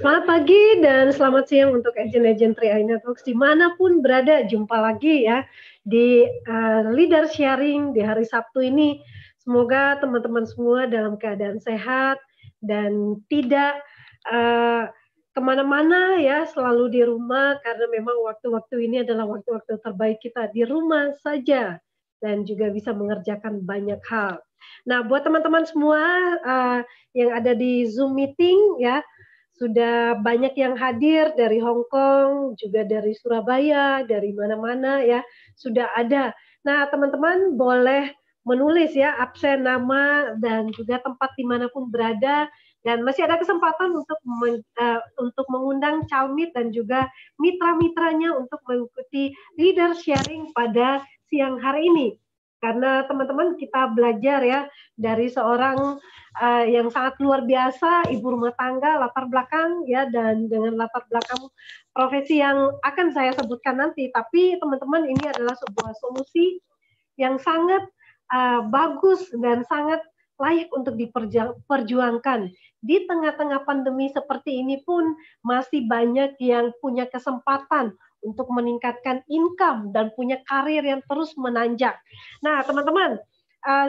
Selamat pagi dan selamat siang untuk agent-agent 3i Networks dimanapun berada. Jumpa lagi ya di Leader Sharing di hari Sabtu ini. Semoga teman-teman semua dalam keadaan sehat dan tidak kemana-mana ya, selalu di rumah karena memang waktu-waktu ini adalah waktu-waktu terbaik kita di rumah saja dan juga bisa mengerjakan banyak hal. Nah, buat teman-teman semua yang ada di Zoom meeting ya, sudah banyak yang hadir dari Hong Kong, juga dari Surabaya, dari mana-mana ya, sudah ada. Nah, teman-teman boleh menulis ya absen nama dan juga tempat dimanapun berada, dan masih ada kesempatan untuk mengundang Calmit dan juga mitra-mitranya untuk mengikuti leader sharing pada siang hari ini. Karena teman-teman kita belajar ya dari seorang yang sangat luar biasa, ibu rumah tangga, latar belakang ya, dan dengan latar belakang profesi yang akan saya sebutkan nanti. Tapi teman-teman, ini adalah sebuah solusi yang sangat bagus dan sangat layak untuk diperjuangkan. Di tengah-tengah pandemi seperti ini pun masih banyak yang punya kesempatan untuk meningkatkan income dan punya karir yang terus menanjak. Nah, teman-teman,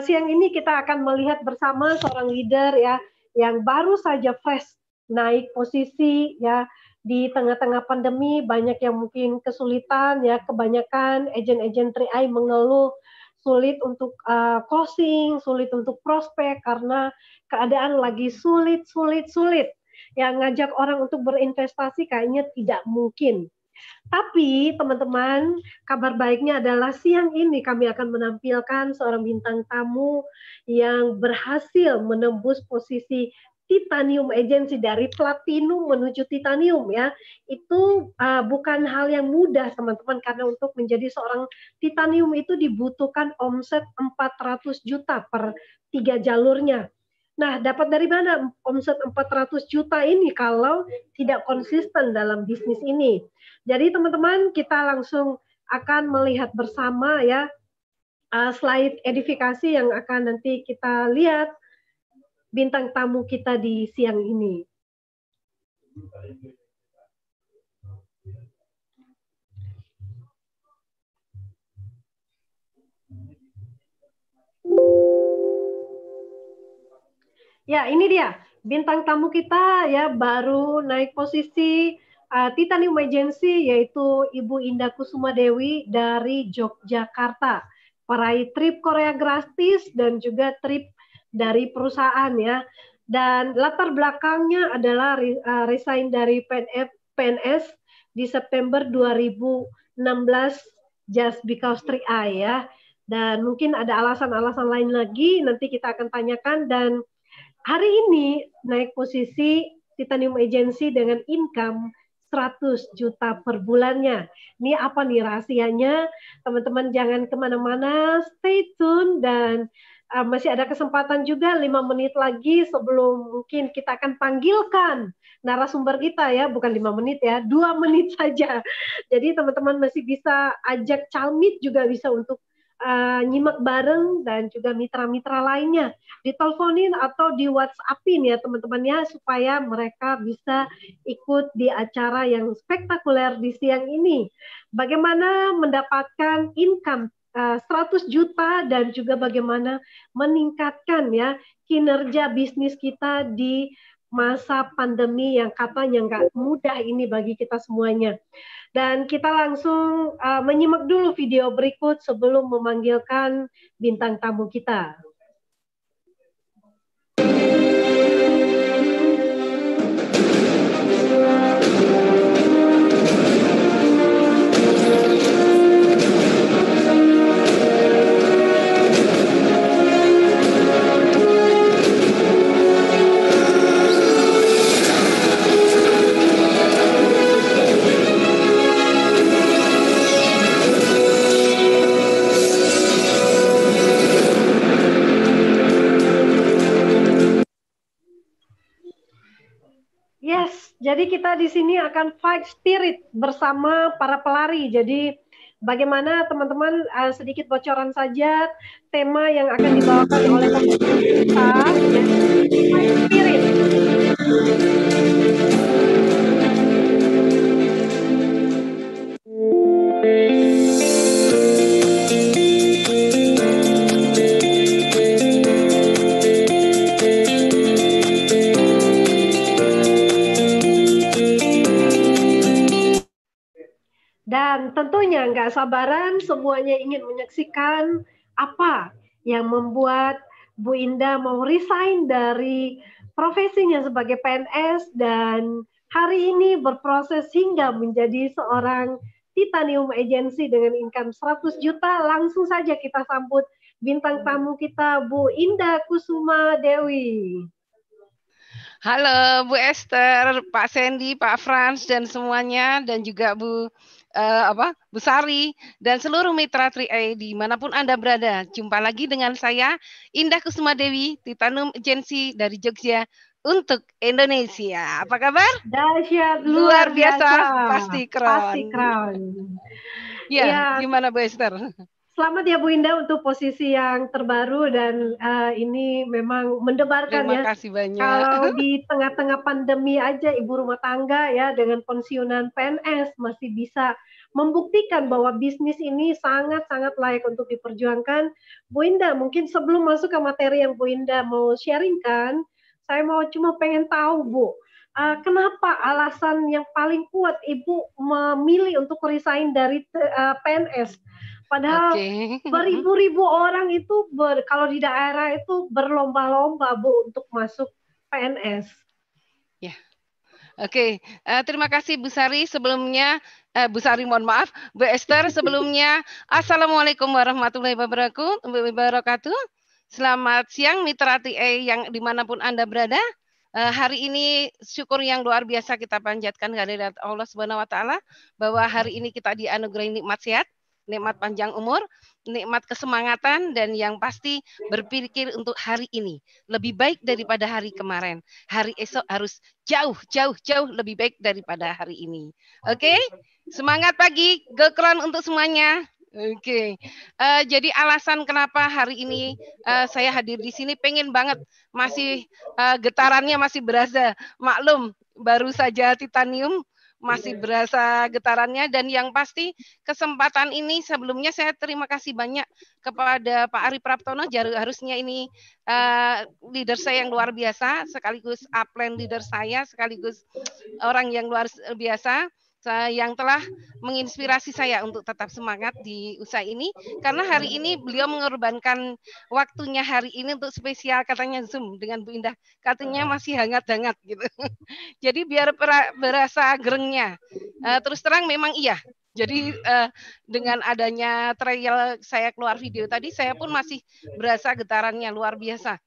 siang ini kita akan melihat bersama seorang leader ya yang baru saja fresh naik posisi ya di tengah-tengah pandemi. Banyak yang mungkin kesulitan ya, kebanyakan agent-agent 3i mengeluh sulit untuk closing, sulit untuk prospek karena keadaan lagi sulit. Yang ngajak orang untuk berinvestasi kayaknya tidak mungkin. Tapi teman-teman, kabar baiknya adalah siang ini kami akan menampilkan seorang bintang tamu yang berhasil menembus posisi Titanium Agency, dari Platinum menuju Titanium ya. Itu bukan hal yang mudah teman-teman, karena untuk menjadi seorang Titanium itu dibutuhkan omset 400 juta per 3 jalurnya. Nah, dapat dari mana omset 400 juta ini kalau tidak konsisten dalam bisnis ini? Jadi teman-teman, kita langsung akan melihat bersama ya slide edifikasi yang akan nanti kita lihat bintang tamu kita di siang ini. Ya, ini dia bintang tamu kita ya, baru naik posisi Titanium Agency, yaitu Ibu Indah Kusuma Dewi dari Yogyakarta. Peraih trip Korea gratis dan juga trip dari perusahaan ya. Dan latar belakangnya adalah resign dari PNS di September 2016 just because 3i ya. Dan mungkin ada alasan-alasan lain lagi, nanti kita akan tanyakan. Dan hari ini naik posisi Titanium Agency dengan income 100 juta per bulannya. Ini apa nih rahasianya? Teman-teman jangan kemana-mana, stay tune, dan masih ada kesempatan juga 5 menit lagi sebelum mungkin kita akan panggilkan narasumber kita ya, bukan 5 menit ya, 2 menit saja. Jadi teman-teman masih bisa ajak Calmit juga bisa untuk nyimak bareng, dan juga mitra-mitra lainnya diteleponin atau di WhatsAppin ya teman-teman ya, supaya mereka bisa ikut di acara yang spektakuler di siang ini. Bagaimana mendapatkan income 100 juta dan juga bagaimana meningkatkan ya kinerja bisnis kita di masa pandemi yang katanya nggak mudah ini bagi kita semuanya. Dan kita langsung menyimak dulu video berikut sebelum memanggilkan bintang tamu kita. Jadi kita di sini akan fight spirit bersama para pelari. Jadi bagaimana teman-teman, sedikit bocoran saja tema yang akan dibawakan oleh kita. pastinya nggak sabaran semuanya ingin menyaksikan apa yang membuat Bu Indah mau resign dari profesinya sebagai PNS dan hari ini berproses hingga menjadi seorang Titanium Agency dengan income 100 juta. Langsung saja kita sambut bintang tamu kita, Bu Indah Kusuma Dewi. Halo Bu Esther, Pak Sandy, Pak Frans dan semuanya, dan juga Bu Bu Sari dan seluruh mitra 3A dimanapun Anda berada. Jumpa lagi dengan saya Indah Kusuma Dewi, Titanium Agency dari Jogja untuk Indonesia. Apa kabar? Dahsyat, Luar luar biasa, biasa. pasti Pasti keren. keren. Ya, Ya, gimana Bu Esther? selamat ya Bu Indah untuk posisi yang terbaru dan ini memang mendebarkan Terima ya. kasih banyak. Kalau di tengah-tengah pandemi aja ibu rumah tangga ya dengan pensiunan PNS masih bisa membuktikan bahwa bisnis ini sangat-sangat layak untuk diperjuangkan. Bu Indah, mungkin sebelum masuk ke materi yang Bu Indah mau sharingkan, saya mau cuma pengen tahu Bu, kenapa alasan yang paling kuat Ibu memilih untuk resign dari PNS? Padahal beribu-ribu orang itu kalau di daerah itu berlomba-lomba Bu untuk masuk PNS. Ya, oke. Terima kasih Bu Sari. Sebelumnya, Bu Sari mohon maaf, Bu Esther sebelumnya. Assalamualaikum warahmatullahi wabarakatuh. Selamat siang Mitra TA yang dimanapun Anda berada. Hari ini syukur yang luar biasa kita panjatkan kehadirat Allah Subhanahu Wa Taala bahwa hari ini kita dianugerahi nikmat sehat, nikmat panjang umur, nikmat kesemangatan, dan yang pasti berpikir untuk hari ini lebih baik daripada hari kemarin. Hari esok harus jauh lebih baik daripada hari ini. Oke, semangat pagi, gekron untuk semuanya. Oke, jadi alasan kenapa hari ini saya hadir di sini pengen banget masih getarannya masih berasa. Maklum, baru saja Titanium masih berasa getarannya, dan yang pasti kesempatan ini sebelumnya saya terima kasih banyak kepada Pak Ari Praptono, harusnya ini leader saya yang luar biasa, sekaligus upline leader saya, sekaligus orang yang luar biasa yang telah menginspirasi saya untuk tetap semangat di usaha ini, karena hari ini beliau mengorbankan waktunya hari ini untuk spesial, katanya Zoom dengan Bu Indah, katanya masih hangat-hangat gitu. Jadi biar berasa gerengnya. Terus terang memang iya. Jadi dengan adanya trial saya keluar video tadi, saya pun masih berasa getarannya luar biasa.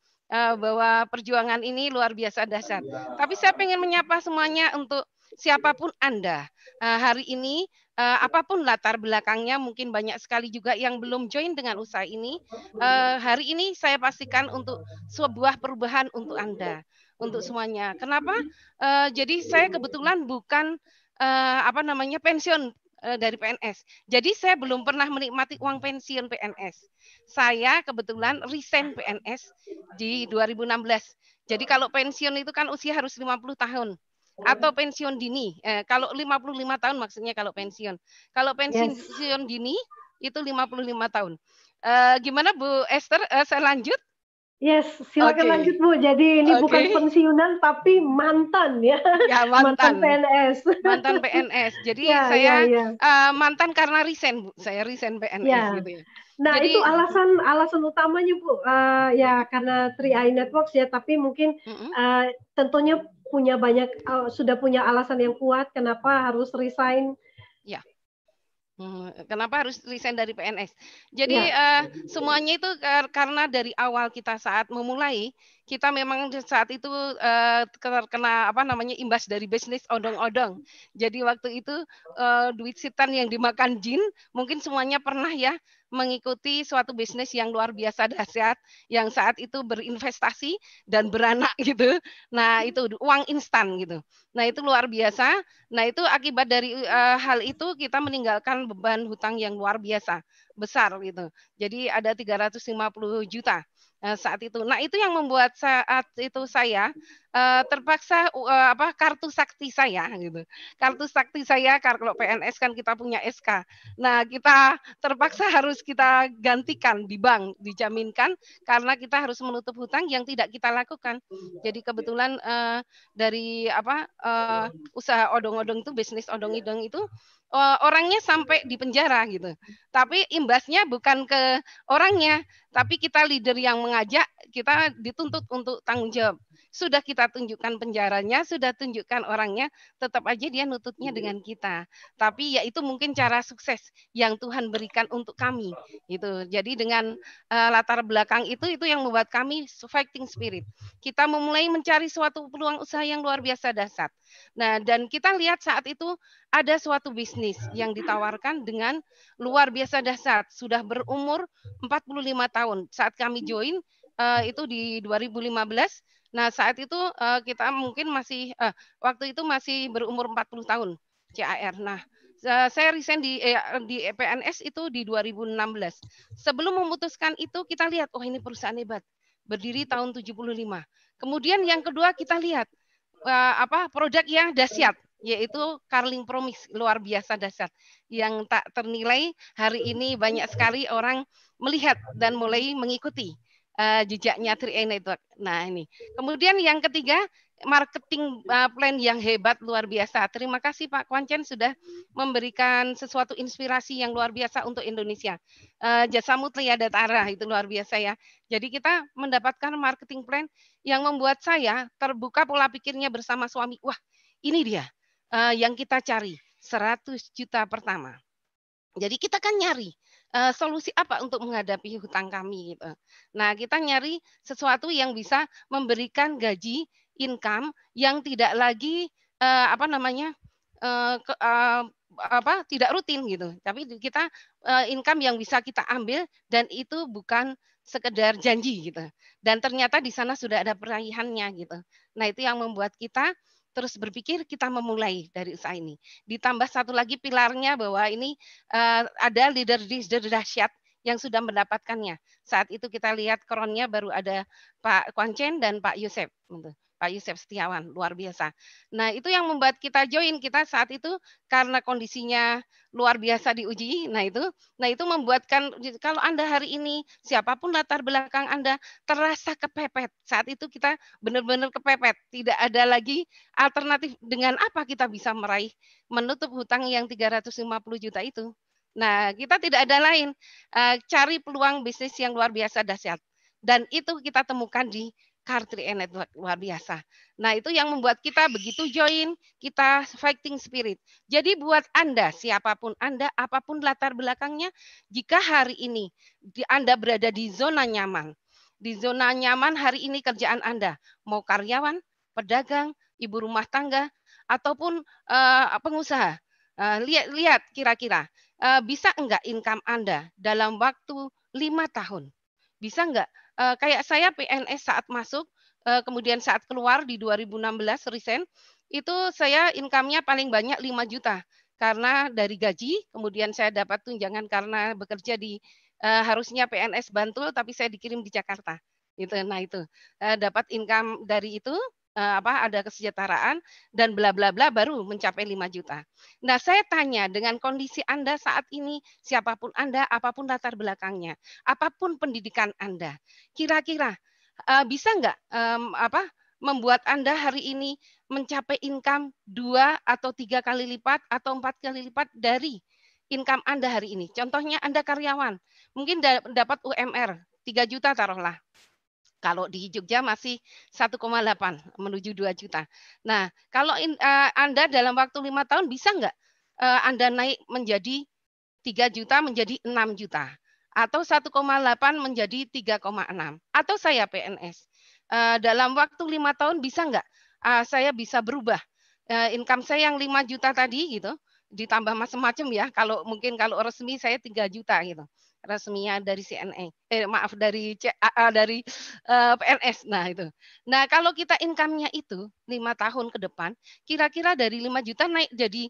Bahwa perjuangan ini luar biasa dahsyat. Tapi saya pengen menyapa semuanya untuk siapapun Anda. Hari ini apapun latar belakangnya, mungkin banyak sekali juga yang belum join dengan usaha ini. Hari ini saya pastikan untuk sebuah perubahan untuk Anda, untuk semuanya. Kenapa? Jadi saya kebetulan bukan pensiun dari PNS. Jadi saya belum pernah menikmati uang pensiun PNS. Saya kebetulan resign PNS di 2016. Jadi kalau pensiun itu kan usia harus 50 tahun. Atau pensiun dini. Kalau 55 tahun maksudnya kalau pensiun. Kalau pensiun dini itu 55 tahun. Gimana Bu Esther? Saya lanjut? Yes, silakan lanjut Bu. Jadi ini bukan pensiunan tapi mantan ya. Ya, mantan PNS. Mantan PNS. Jadi ya, saya ya. Mantan karena resign, Bu. Saya resign PNS ya. gitu ya. Nah, Jadi itu alasan utamanya Bu. Ya karena 3i Networks ya, tapi mungkin tentunya sudah punya alasan yang kuat kenapa harus resign. Ya. Kenapa harus resign dari PNS? Jadi semuanya itu karena dari awal kita saat memulai, kita memang saat itu terkena imbas dari bisnis odong-odong. Jadi waktu itu duit setan yang dimakan jin, mungkin semuanya pernah ya mengikuti suatu bisnis yang luar biasa dahsyat, yang saat itu berinvestasi dan beranak gitu. Nah itu uang instan gitu. Nah itu luar biasa. Nah itu akibat dari hal itu kita meninggalkan beban hutang yang luar biasa besar gitu. Jadi ada 350 juta saat itu. Nah itu yang membuat saat itu saya terpaksa kartu sakti saya gitu. Kartu sakti saya kalau PNS kan kita punya SK. Nah, kita terpaksa harus kita gantikan di bank, dijaminkan karena kita harus menutup hutang yang tidak kita lakukan. Jadi kebetulan dari usaha odong-odong itu, bisnis odong-odong itu orangnya sampai di penjara gitu. Tapi imbasnya bukan ke orangnya, tapi kita leader yang mengajak, kita dituntut untuk tanggung jawab. Sudah kita tunjukkan penjaranya, sudah tunjukkan orangnya, tetap aja dia nututnya dengan kita. Tapi ya itu mungkin cara sukses yang Tuhan berikan untuk kami gitu. Jadi dengan latar belakang itu yang membuat kami fighting spirit. Kita memulai mencari suatu peluang usaha yang luar biasa dahsyat. Nah, dan kita lihat saat itu ada suatu bisnis yang ditawarkan dengan luar biasa dahsyat. Sudah berumur 45 tahun. Saat kami join itu di 2015. Nah, saat itu kita mungkin masih waktu itu masih berumur 40 tahun CAR. Nah, saya resign di PNS itu di 2016. Sebelum memutuskan itu kita lihat, oh ini perusahaan hebat. Berdiri tahun 75. Kemudian yang kedua kita lihat produk yang dahsyat, yaitu Carling Promise, luar biasa dahsyat, yang tak ternilai. Hari ini banyak sekali orang melihat dan mulai mengikuti jejaknya 3A Network. Nah ini. Kemudian yang ketiga, marketing plan yang hebat, luar biasa. Terima kasih Pak Kwancen sudah memberikan sesuatu inspirasi yang luar biasa untuk Indonesia. Jasamu Triada Tara, itu luar biasa ya. Jadi kita mendapatkan marketing plan yang membuat saya terbuka pola pikirnya bersama suami. Wah, ini dia yang kita cari, 100 juta pertama. Jadi kita kan nyari solusi apa untuk menghadapi hutang kami gitu. Nah, kita nyari sesuatu yang bisa memberikan gaji income yang tidak lagi tidak rutin gitu. Tapi kita income yang bisa kita ambil dan itu bukan sekedar janji gitu. Dan ternyata di sana sudah ada peraihannya gitu. Nah, itu yang membuat kita terus berpikir kita memulai dari usaha ini. Ditambah satu lagi pilarnya bahwa ini ada leader dahsyat yang sudah mendapatkannya. Saat itu kita lihat kronnya baru ada Pak Kwancen dan Pak Yusef. Pak Yusef Setiawan, luar biasa. Nah, itu yang membuat kita join. Kita saat itu karena kondisinya luar biasa diuji. Nah, itu membuatkan kalau Anda hari ini, siapapun latar belakang Anda, terasa kepepet. Saat itu kita benar-benar kepepet. Tidak ada lagi alternatif dengan apa kita bisa menutup hutang yang 350 juta itu. Nah, kita tidak ada lain. Cari peluang bisnis yang luar biasa dahsyat. Dan itu kita temukan di Car3A Network, luar biasa. Nah, itu yang membuat kita begitu join, kita fighting spirit. Jadi buat Anda, siapapun Anda, apapun latar belakangnya, jika hari ini Anda berada di zona nyaman hari ini kerjaan Anda, mau karyawan, pedagang, ibu rumah tangga, ataupun pengusaha. Lihat kira-kira, bisa enggak income Anda dalam waktu 5 tahun? Bisa enggak? Kayak saya PNS saat masuk, kemudian saat keluar di 2016 resign, itu saya income-nya paling banyak 5 juta. Karena dari gaji, kemudian saya dapat tunjangan karena bekerja di harusnya PNS Bantul, tapi saya dikirim di Jakarta. Gitu. Nah itu dapat income dari itu, ada kesejahteraan dan bla bla bla baru mencapai 5 juta. Nah, saya tanya dengan kondisi Anda saat ini, siapapun Anda, apapun latar belakangnya, apapun pendidikan Anda, kira-kira bisa nggak membuat Anda hari ini mencapai income 2 atau 3 kali lipat atau 4 kali lipat dari income Anda hari ini. Contohnya Anda karyawan, mungkin dapat UMR 3 juta taruhlah. Kalau di Jogja masih 1,8 menuju 2 juta. Nah, kalau Anda dalam waktu 5 tahun bisa nggak Anda naik menjadi 3 juta menjadi 6 juta? Atau 1,8 menjadi 3,6? Atau saya PNS, dalam waktu 5 tahun bisa nggak saya bisa berubah? Income saya yang 5 juta tadi gitu, ditambah macam-macam ya, kalau resmi saya 3 juta gitu resminya dari CNA, dari dari PNS. Nah itu. Nah kalau kita income-nya itu 5 tahun ke depan, kira-kira dari 5 juta naik jadi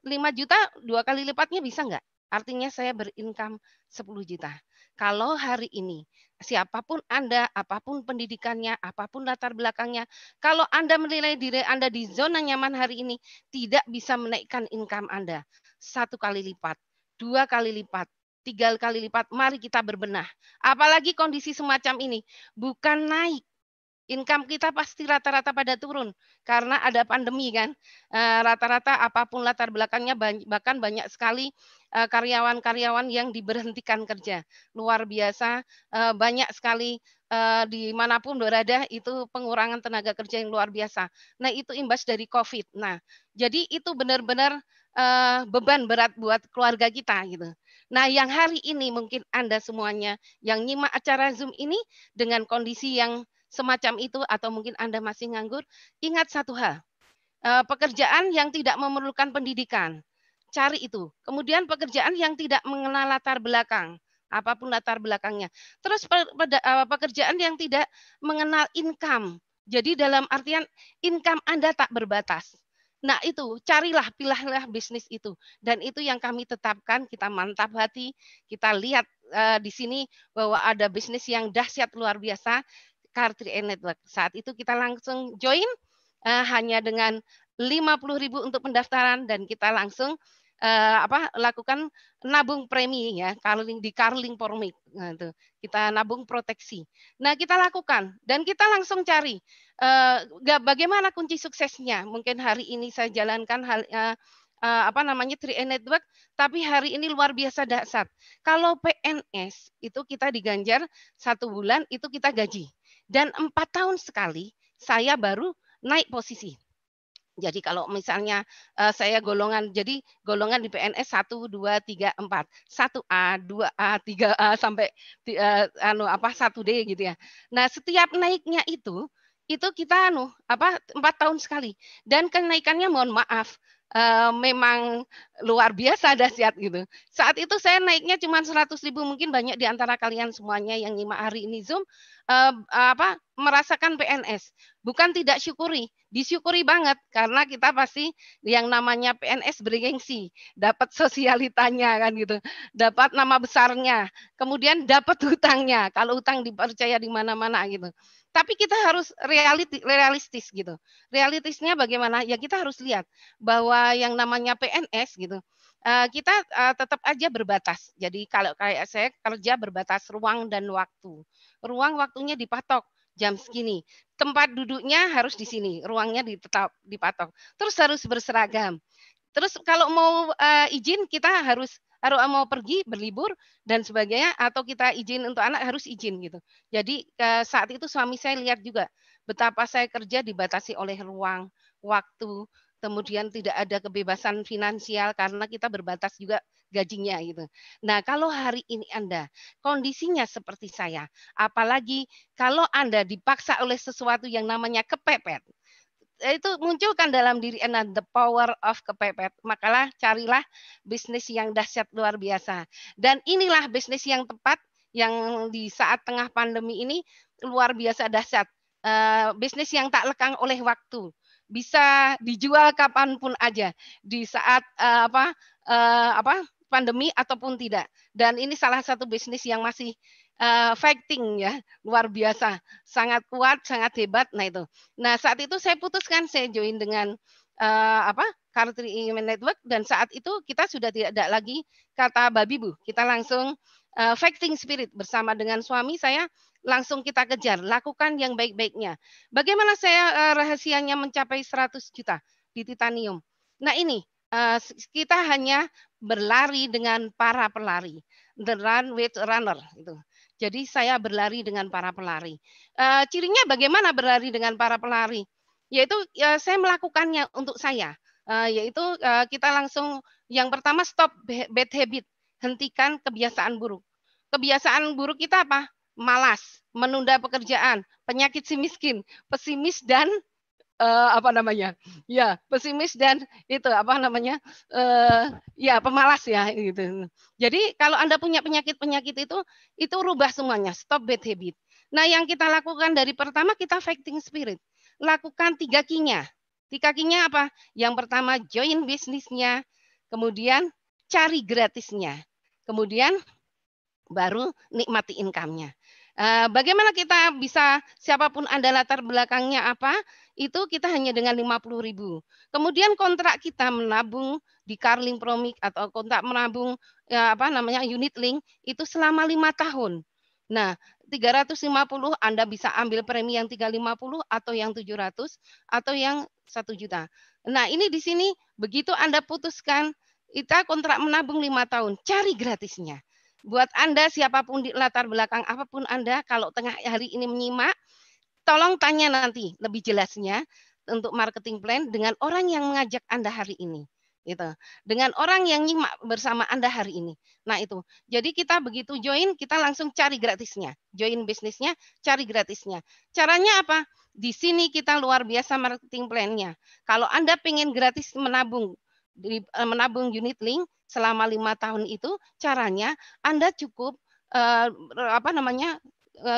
5 juta 2 kali lipatnya bisa nggak? Artinya saya berincome 10 juta. Kalau hari ini siapapun Anda, apapun pendidikannya, apapun latar belakangnya, kalau Anda menilai diri Anda di zona nyaman hari ini, tidak bisa menaikkan income Anda 1 kali lipat, 2 kali lipat, 3 kali lipat. Mari kita berbenah. Apalagi kondisi semacam ini, bukan naik. Income kita pasti rata-rata pada turun karena ada pandemi kan. Rata-rata apapun latar belakangnya bahkan banyak sekali karyawan-karyawan yang diberhentikan kerja. Luar biasa, banyak sekali dimanapun berada itu pengurangan tenaga kerja yang luar biasa. Nah itu imbas dari COVID. Nah jadi itu benar-benar beban berat buat keluarga kita gitu. Nah yang hari ini mungkin Anda semuanya yang nyimak acara Zoom ini dengan kondisi yang semacam itu atau mungkin Anda masih nganggur, ingat satu hal, pekerjaan yang tidak memerlukan pendidikan, cari itu. Kemudian pekerjaan yang tidak mengenal latar belakang, apapun latar belakangnya. Terus pekerjaan yang tidak mengenal income. Jadi dalam artian income Anda tak berbatas. Nah itu, carilah, pilihlah bisnis itu. Dan itu yang kami tetapkan, kita mantap hati, kita lihat di sini bahwa ada bisnis yang dahsyat luar biasa, Car3 Network. Saat itu kita langsung join hanya dengan 50.000 untuk pendaftaran dan kita langsung lakukan nabung premi ya, di Carling Pormik. Nah, itu kita nabung proteksi. Nah, kita lakukan dan kita langsung cari bagaimana kunci suksesnya. Mungkin hari ini saya jalankan hal apa namanya 3 Network, tapi hari ini luar biasa dahsyat. Kalau PNS itu kita diganjar 1 bulan itu kita gaji. Dan 4 tahun sekali saya baru naik posisi. Jadi kalau misalnya saya golongan di PNS 1, 2, 3, 4. 1A, 2A, 3A sampai 1D gitu ya. Nah, setiap naiknya itu kita 4 tahun sekali. Dan kenaikannya mohon maaf memang luar biasa dahsyat gitu. Saat itu saya naiknya cuma 100.000, mungkin banyak di antara kalian semuanya yang nyimak hari ini Zoom merasakan PNS. Bukan tidak syukuri, disyukuri banget karena kita pasti yang namanya PNS bergengsi, dapat sosialitanya kan gitu, dapat nama besarnya, kemudian dapat hutangnya. Kalau hutang dipercaya di mana-mana gitu. Tapi kita harus realistis gitu. Realistisnya bagaimana? Ya kita harus lihat bahwa yang namanya PNS gitu, kita tetap aja berbatas. Jadi kalau kayak saya kerja berbatas ruang dan waktu. Ruang waktunya dipatok jam segini. Tempat duduknya harus di sini, ruangnya tetap dipatok. Terus harus berseragam. Terus kalau mau izin kita harus mau pergi berlibur dan sebagainya atau kita izin untuk anak harus izin gitu. Jadi saat itu suami saya lihat juga betapa saya kerja dibatasi oleh ruang, waktu, kemudian tidak ada kebebasan finansial karena kita berbatas juga gajinya gitu. Nah, kalau hari ini Anda kondisinya seperti saya, apalagi kalau Anda dipaksa oleh sesuatu yang namanya kepepet, itu munculkan dalam diri Anda the power of kepepet. Makalah carilah bisnis yang dahsyat luar biasa. Dan inilah bisnis yang tepat yang di saat tengah pandemi ini luar biasa dahsyat. Bisnis yang tak lekang oleh waktu. Bisa dijual kapanpun aja di saat pandemi ataupun tidak. Dan ini salah satu bisnis yang masih fighting ya, luar biasa, sangat kuat, sangat hebat. Nah itu. Nah saat itu saya putuskan saya join dengan Car3 Network dan saat itu kita sudah tidak ada lagi kata babi bu, kita langsung fighting spirit bersama dengan suami saya langsung kita kejar, lakukan yang baik-baiknya. Bagaimana saya rahasianya mencapai 100 juta di titanium? Nah ini kita hanya berlari dengan para pelari, the run with runner itu. Jadi saya berlari dengan para pelari. Cirinya bagaimana berlari dengan para pelari? Yaitu saya melakukannya untuk saya. Yaitu kita langsung yang pertama stop bad habit, hentikan kebiasaan buruk. Kebiasaan buruk kita apa? Malas, menunda pekerjaan, penyakit si miskin, pesimis dan ya pesimis dan itu ya pemalas ya gitu. Jadi kalau Anda punya penyakit itu rubah semuanya, stop bad habit. Nah yang kita lakukan dari pertama kita fighting spirit, lakukan 3 Q-nya. 3 Q-nya apa? Yang pertama join bisnisnya, kemudian cari gratisnya, kemudian baru nikmati income-nya. Bagaimana kita bisa, siapapun Anda latar belakangnya apa, itu kita hanya dengan 50.000. Kemudian kontrak kita menabung di Carling Promix atau kontrak menabung unit link itu selama 5 tahun. Nah, 350 Anda bisa ambil premi yang 350 atau yang 700 atau yang 1 juta. Nah, ini di sini begitu Anda putuskan kita kontrak menabung 5 tahun, cari gratisnya. Buat Anda siapapun di latar belakang apapun Anda, kalau tengah hari ini menyimak, tolong tanya nanti lebih jelasnya untuk marketing plan dengan orang yang mengajak Anda hari ini. Gitu. Dengan orang yang nyimak bersama Anda hari ini. Nah itu. Jadi kita begitu join, kita langsung cari gratisnya. Join bisnisnya, cari gratisnya. Caranya apa? Di sini kita luar biasa marketing plan-nya. Kalau Anda pengen gratis menabung unit link selama 5 tahun itu, caranya Anda cukup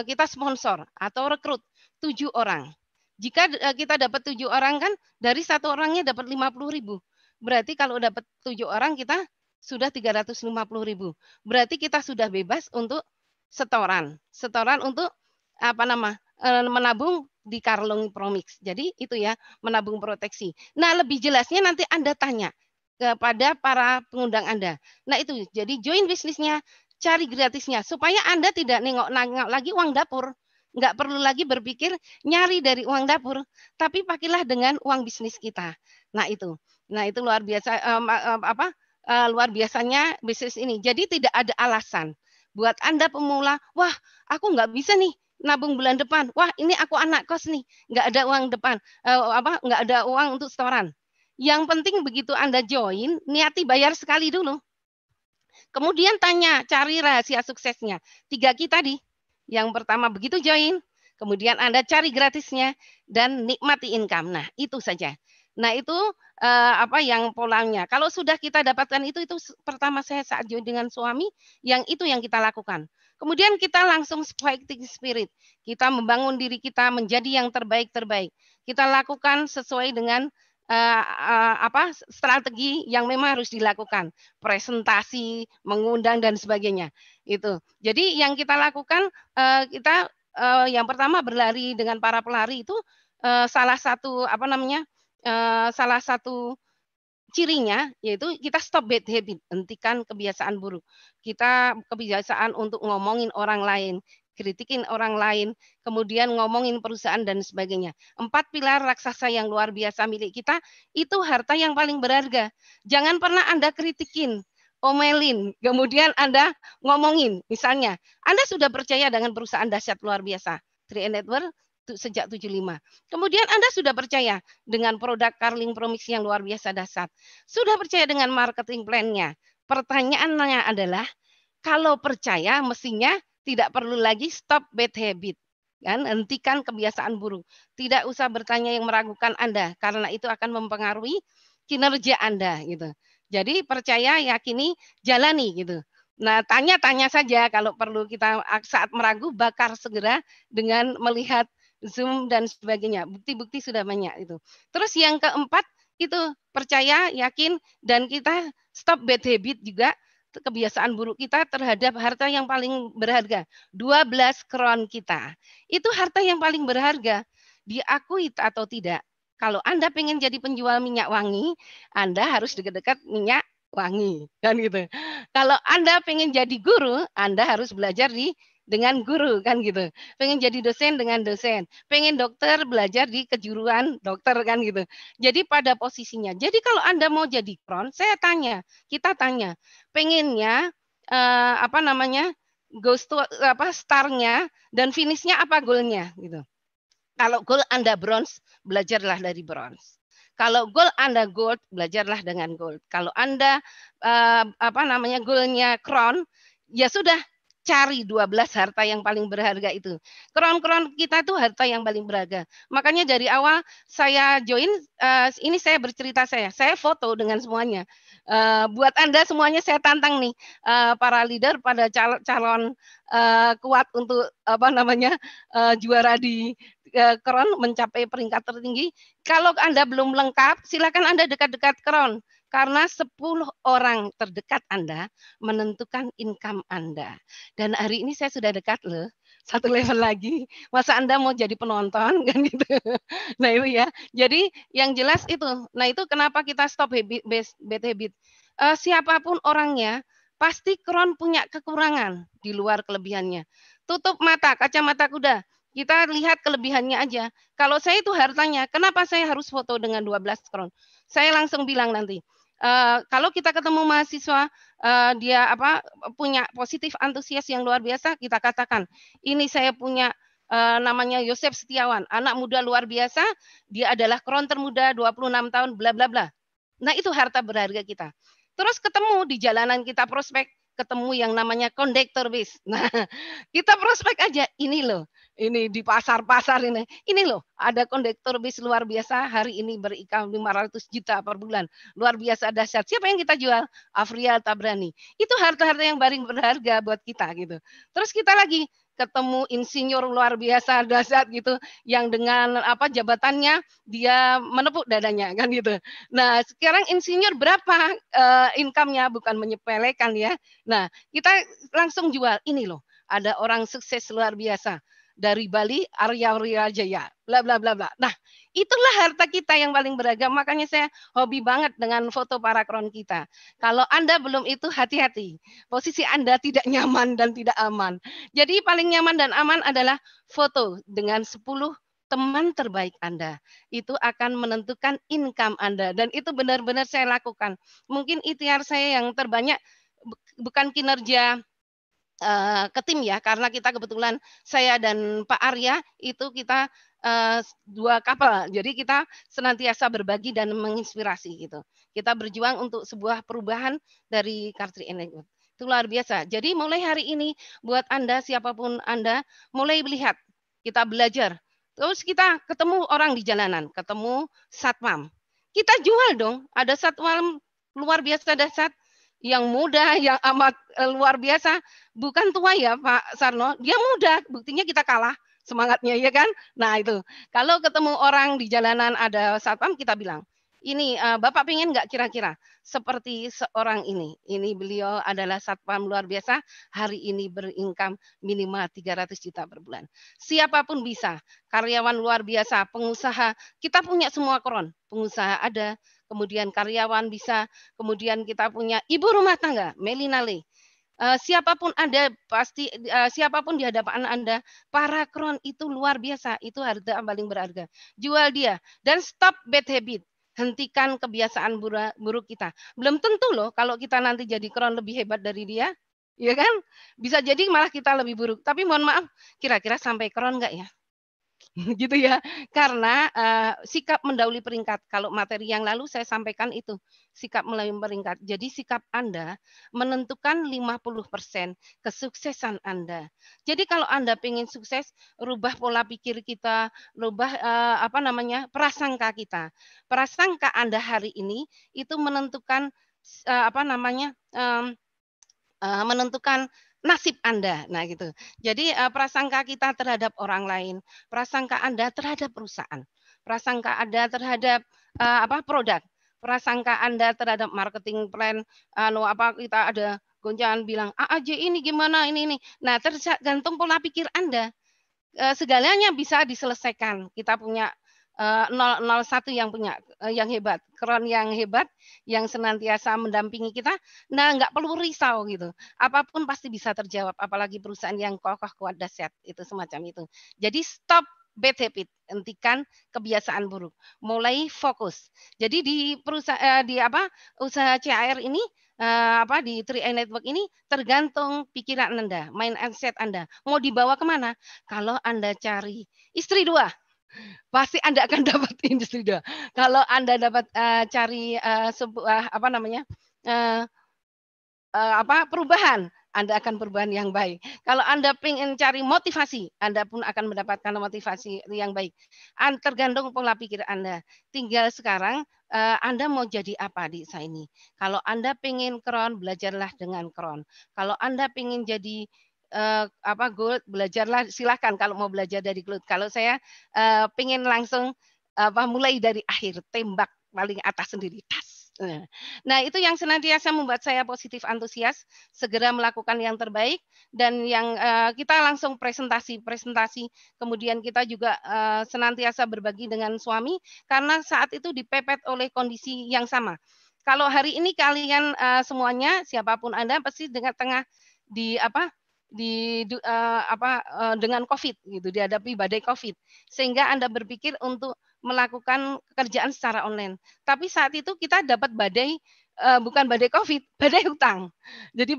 kita sponsor atau rekrut 7 orang. Jika kita dapat 7 orang kan, dari satu orangnya dapat 50.000. Berarti kalau dapat 7 orang kita sudah 350.000. Berarti kita sudah bebas untuk setoran. Setoran untuk menabung di Carling Promix. Jadi itu ya, menabung proteksi. Nah, lebih jelasnya nanti Anda tanya kepada para pengundang Anda. Nah, itu. Jadi join bisnisnya, cari gratisnya supaya Anda tidak nengok-nengok lagi uang dapur. Nggak perlu lagi berpikir nyari dari uang dapur, tapi pakailah dengan uang bisnis kita. Nah, itu. Nah, itu luar biasa luar biasanya bisnis ini. Jadi tidak ada alasan buat Anda pemula, wah, aku nggak bisa nih nabung bulan depan. Wah, ini aku anak kos nih, nggak ada uang depan, nggak ada uang untuk setoran. Yang penting begitu Anda join, niati bayar sekali dulu. Kemudian tanya, cari rahasia suksesnya. 3 kita tadi. Yang pertama begitu join, kemudian Anda cari gratisnya dan nikmati income. Nah, itu saja. Nah, itu yang polanya. Kalau sudah kita dapatkan itu pertama saya saat join dengan suami, yang itu yang kita lakukan. Kemudian kita langsung fighting spirit. Kita membangun diri kita menjadi yang terbaik-terbaik. Kita lakukan sesuai dengan strategi yang memang harus dilakukan, presentasi, mengundang dan sebagainya. Itu. Jadi yang kita lakukan kita yang pertama berlari dengan para pelari itu salah satu salah satu cirinya yaitu kita stop bad habit, hentikan kebiasaan buruk. Kita kebiasaan untuk ngomongin orang lain, kritikin orang lain, kemudian ngomongin perusahaan dan sebagainya. 4 pilar raksasa yang luar biasa milik kita, itu harta yang paling berharga. Jangan pernah Anda kritikin, omelin, kemudian Anda ngomongin. Misalnya, Anda sudah percaya dengan perusahaan dahsyat luar biasa, 3 Network, sejak 75. Kemudian Anda sudah percaya dengan produk Carling Promix yang luar biasa dahsyat. Sudah percaya dengan marketing plan-nya. Pertanyaannya adalah, kalau percaya mestinya tidak perlu lagi stop bad habit. Kan? Hentikan kebiasaan buruk. Tidak usah bertanya yang meragukan Anda, karena itu akan mempengaruhi kinerja Anda. Gitu. Jadi percaya, yakini, jalani. Gitu. Nah, tanya-tanya saja kalau perlu kita saat meragu, bakar segera dengan melihat Zoom dan sebagainya. Bukti-bukti sudah banyak itu. Terus yang keempat itu percaya, yakin, dan kita stop bad habit juga, kebiasaan buruk kita terhadap harta yang paling berharga. 12 kron kita. Itu harta yang paling berharga. Diakui atau tidak. Kalau Anda pengen jadi penjual minyak wangi, Anda harus dekat-dekat minyak wangi. Kan gitu. Kalau Anda pengen jadi guru, Anda harus belajar dengan guru kan gitu. Pengen jadi dosen dengan dosen. Pengen dokter belajar di kejuruan dokter kan gitu. Jadi pada posisinya. Jadi kalau Anda mau jadi kron, saya tanya, kita tanya, pengennya starnya dan finishnya apa goalnya gitu. Kalau goal Anda bronze, belajarlah dari bronze. Kalau goal Anda gold, belajarlah dengan gold. Kalau Anda goalnya crown, ya sudah, cari 12 harta yang paling berharga itu. Kron-kron kita itu harta yang paling berharga. Makanya dari awal saya join, ini saya bercerita saya foto dengan semuanya. Buat Anda semuanya saya tantang nih, para leader pada calon kuat untuk juara di Kron, mencapai peringkat tertinggi. Kalau Anda belum lengkap, silakan Anda dekat-dekat Kron. Karena 10 orang terdekat Anda menentukan income Anda. Dan hari ini saya sudah dekat loh, satu level lagi. Masa Anda mau jadi penonton kan gitu. Nah itu ya. Jadi yang jelas itu. Nah itu kenapa kita stop bad habit. Siapapun orangnya, pasti Kron punya kekurangan di luar kelebihannya. Tutup mata, kacamata kuda. Kita lihat kelebihannya aja. Kalau saya itu hartanya, kenapa saya harus foto dengan 12 Kron? Saya langsung bilang nanti, kalau kita ketemu mahasiswa, dia punya positif antusias yang luar biasa, kita katakan, ini saya punya namanya Yosef Setiawan, anak muda luar biasa, dia adalah Kron termuda 26 tahun, bla bla bla. Nah itu harta berharga kita. Terus ketemu di jalanan kita prospek, ketemu yang namanya kondektor bis. Nah, kita prospek aja, ini loh, ini di pasar-pasar ini loh, ada kondektor bis luar biasa, hari ini berikan 500 juta per bulan. Luar biasa dahsyat. Siapa yang kita jual? Afria Tabrani. Itu harta-harta yang paling berharga buat kita gitu. Terus kita lagi ketemu insinyur luar biasa dahsyat gitu yang dengan jabatannya dia menepuk dadanya kan gitu. Nah, sekarang insinyur berapa income-nya, bukan menyepelekan ya. Nah, kita langsung jual ini loh. Ada orang sukses luar biasa dari Bali, Arya Wijaya, bla bla bla bla. Nah, itulah harta kita yang paling beragam. Makanya saya hobi banget dengan foto para kron kita. Kalau Anda belum itu, hati-hati. Posisi Anda tidak nyaman dan tidak aman. Jadi paling nyaman dan aman adalah foto dengan 10 teman terbaik Anda. Itu akan menentukan income Anda. Dan itu benar-benar saya lakukan. Mungkin ikhtiar saya yang terbanyak bukan kinerja ke tim ya, karena kita kebetulan saya dan Pak Arya itu kita 2 kapal. Jadi kita senantiasa berbagi dan menginspirasi gitu. Kita berjuang untuk sebuah perubahan dari Car3 Network. Itu luar biasa. Jadi mulai hari ini buat Anda, siapapun Anda, mulai melihat, kita belajar. Terus kita ketemu orang di jalanan, ketemu satpam. Kita jual dong, ada satpam luar biasa dahsyat, yang muda, yang amat luar biasa, bukan tua ya Pak Sarno, dia muda, buktinya kita kalah semangatnya ya kan. Nah itu, kalau ketemu orang di jalanan ada satpam, kita bilang, ini Bapak pengen nggak kira-kira seperti seorang ini beliau adalah satpam luar biasa, hari ini berincome minimal 300 juta per bulan. Siapapun bisa, karyawan luar biasa, pengusaha, kita punya semua Kron, pengusaha ada, kemudian karyawan bisa, kemudian kita punya ibu rumah tangga, Melina Lee. Siapapun Anda, pasti siapapun di hadapan Anda, para Kron itu luar biasa, itu harta paling berharga. Jual dia dan stop bad habit. Hentikan kebiasaan buruk kita. Belum tentu loh kalau kita nanti jadi Kron lebih hebat dari dia, ya kan? Bisa jadi malah kita lebih buruk. Tapi mohon maaf, kira-kira sampai Kron nggak ya? Gitu ya. Karena sikap mendahului peringkat. Kalau materi yang lalu saya sampaikan itu, sikap mendahului peringkat. Jadi sikap Anda menentukan 50% kesuksesan Anda. Jadi kalau Anda ingin sukses, rubah pola pikir kita, rubah prasangka kita. Prasangka Anda hari ini itu menentukan menentukan nasib Anda. Nah, gitu. Jadi prasangka kita terhadap orang lain, prasangka Anda terhadap perusahaan, prasangka Anda terhadap produk, prasangka Anda terhadap marketing plan, kita ada gonjangan bilang, AAJ ini gimana ini. Nah, tergantung pola pikir Anda. Segalanya bisa diselesaikan. Kita punya 001 yang punya yang hebat, Kron yang hebat, yang senantiasa mendampingi kita. Nah, nggak perlu risau gitu. Apapun pasti bisa terjawab, apalagi perusahaan yang kokoh, kuat, dahsyat, itu semacam itu. Jadi stop bad habit, hentikan kebiasaan buruk. Mulai fokus. Jadi di perusahaan usaha CAR ini di 3i Network ini tergantung pikiran Anda, mindset Anda. Mau dibawa kemana? Kalau Anda cari istri 2, pasti Anda akan dapat industri 2. Kalau Anda dapat cari sebuah perubahan, Anda akan perubahan yang baik. Kalau Anda ingin cari motivasi, Anda pun akan mendapatkan motivasi yang baik. Tergantung pola pikir Anda. Tinggal sekarang Anda mau jadi apa di saya ini. Kalau Anda ingin Kron, belajarlah dengan Kron. Kalau Anda ingin jadi gold, belajarlah, silakan kalau mau belajar dari gold. Kalau saya pengen langsung mulai dari akhir, tembak paling atas sendiri, tas. Nah, itu yang senantiasa membuat saya positif antusias, segera melakukan yang terbaik dan yang kita langsung presentasi, kemudian kita juga senantiasa berbagi dengan suami karena saat itu dipepet oleh kondisi yang sama. Kalau hari ini kalian semuanya siapapun Anda pasti dengan tengah di apa dengan COVID gitu, dihadapi badai COVID, sehingga Anda berpikir untuk melakukan pekerjaan secara online. Tapi saat itu kita dapat badai bukan badai COVID, badai hutang. Jadi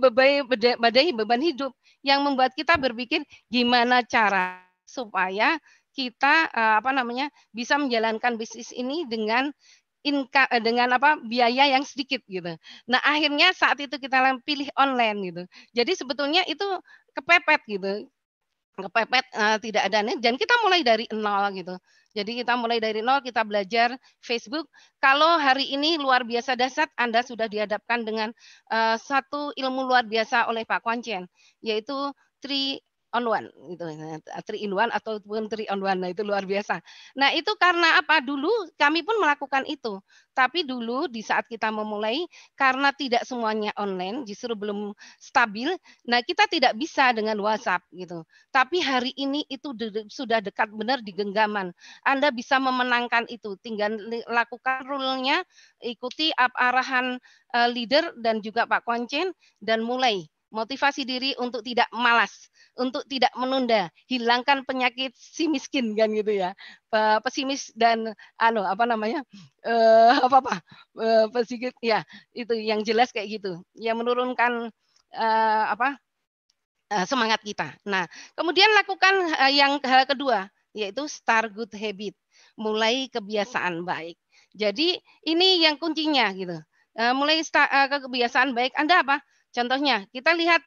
badai beban hidup yang membuat kita berpikir gimana cara supaya kita bisa menjalankan bisnis ini dengan biaya yang sedikit gitu. Nah, akhirnya saat itu kita pilih online gitu. Jadi sebetulnya itu kepepet gitu. Kepepet tidak ada nih dan kita mulai dari nol gitu. Jadi kita mulai dari nol, kita belajar Facebook. Kalau hari ini luar biasa dahsyat, Anda sudah dihadapkan dengan satu ilmu luar biasa oleh Pak Kwancen, yaitu 3 on 1 gitu. 3 in 1 ataupun 3 on 1. Nah, itu luar biasa. Nah, itu karena apa? Dulu kami pun melakukan itu. Tapi dulu di saat kita memulai karena tidak semuanya online, justru belum stabil. Nah, kita tidak bisa dengan WhatsApp gitu. Tapi hari ini itu sudah dekat benar di genggaman. Anda bisa memenangkan itu, tinggal lakukan rule-nya, ikuti arahan leader dan juga Pak Kwancen dan mulai motivasi diri untuk tidak malas, untuk tidak menunda, hilangkan penyakit si miskin kan gitu ya, pesimis dan pesimis ya itu yang jelas kayak gitu, yang menurunkan semangat kita. Nah, kemudian lakukan yang hal kedua, yaitu start good habit, mulai kebiasaan baik. Jadi ini yang kuncinya gitu. Mulai kebiasaan baik Anda apa? Contohnya, kita lihat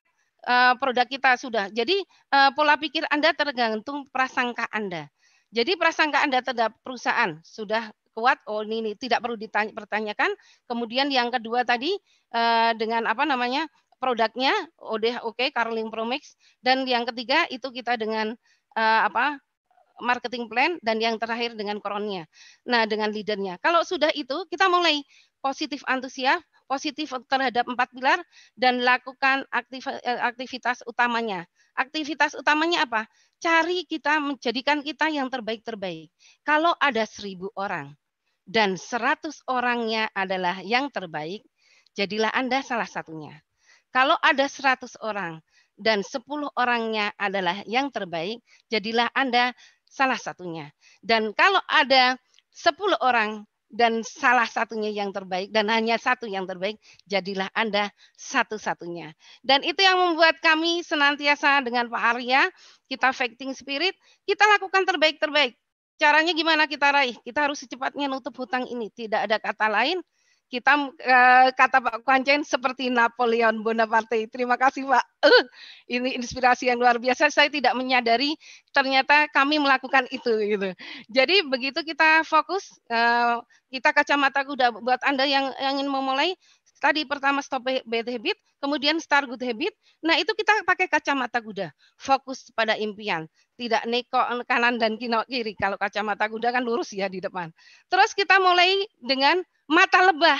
produk kita sudah. Jadi pola pikir Anda tergantung prasangka Anda. Jadi prasangka Anda terhadap perusahaan sudah kuat, oh ini tidak perlu dipertanyakan. Kemudian yang kedua tadi dengan produknya udah oke, Carling Promix, dan yang ketiga itu kita dengan marketing plan, dan yang terakhir dengan koronnya. Nah, dengan leadernya. Kalau sudah itu, kita mulai positif antusias, positif terhadap 4 pilar, dan lakukan aktivitas utamanya. Aktivitas utamanya apa? Cari kita, menjadikan kita yang terbaik-terbaik. Kalau ada 1.000 orang, dan 100 orangnya adalah yang terbaik, jadilah Anda salah satunya. Kalau ada 100 orang dan 10 orangnya adalah yang terbaik, jadilah Anda salah satunya. Dan kalau ada 10 orang dan salah satunya yang terbaik dan hanya satu yang terbaik, jadilah Anda satu-satunya. Dan itu yang membuat kami senantiasa dengan Pak Arya, kita fighting spirit, kita lakukan terbaik-terbaik. Caranya gimana kita raih? Kita harus secepatnya nutup hutang ini. Tidak ada kata lain. Kita kata Pak Kwancen seperti Napoleon Bonaparte. Terima kasih Pak. Ini inspirasi yang luar biasa. Saya tidak menyadari ternyata kami melakukan itu gitu. Jadi begitu kita fokus, kita kacamata kuda buat Anda yang ingin memulai. Tadi pertama stop bad habit, kemudian start good habit. Nah itu kita pakai kacamata kuda, fokus pada impian, tidak neko kanan dan kiri. Kalau kacamata kuda kan lurus ya di depan. Terus kita mulai dengan mata lebah.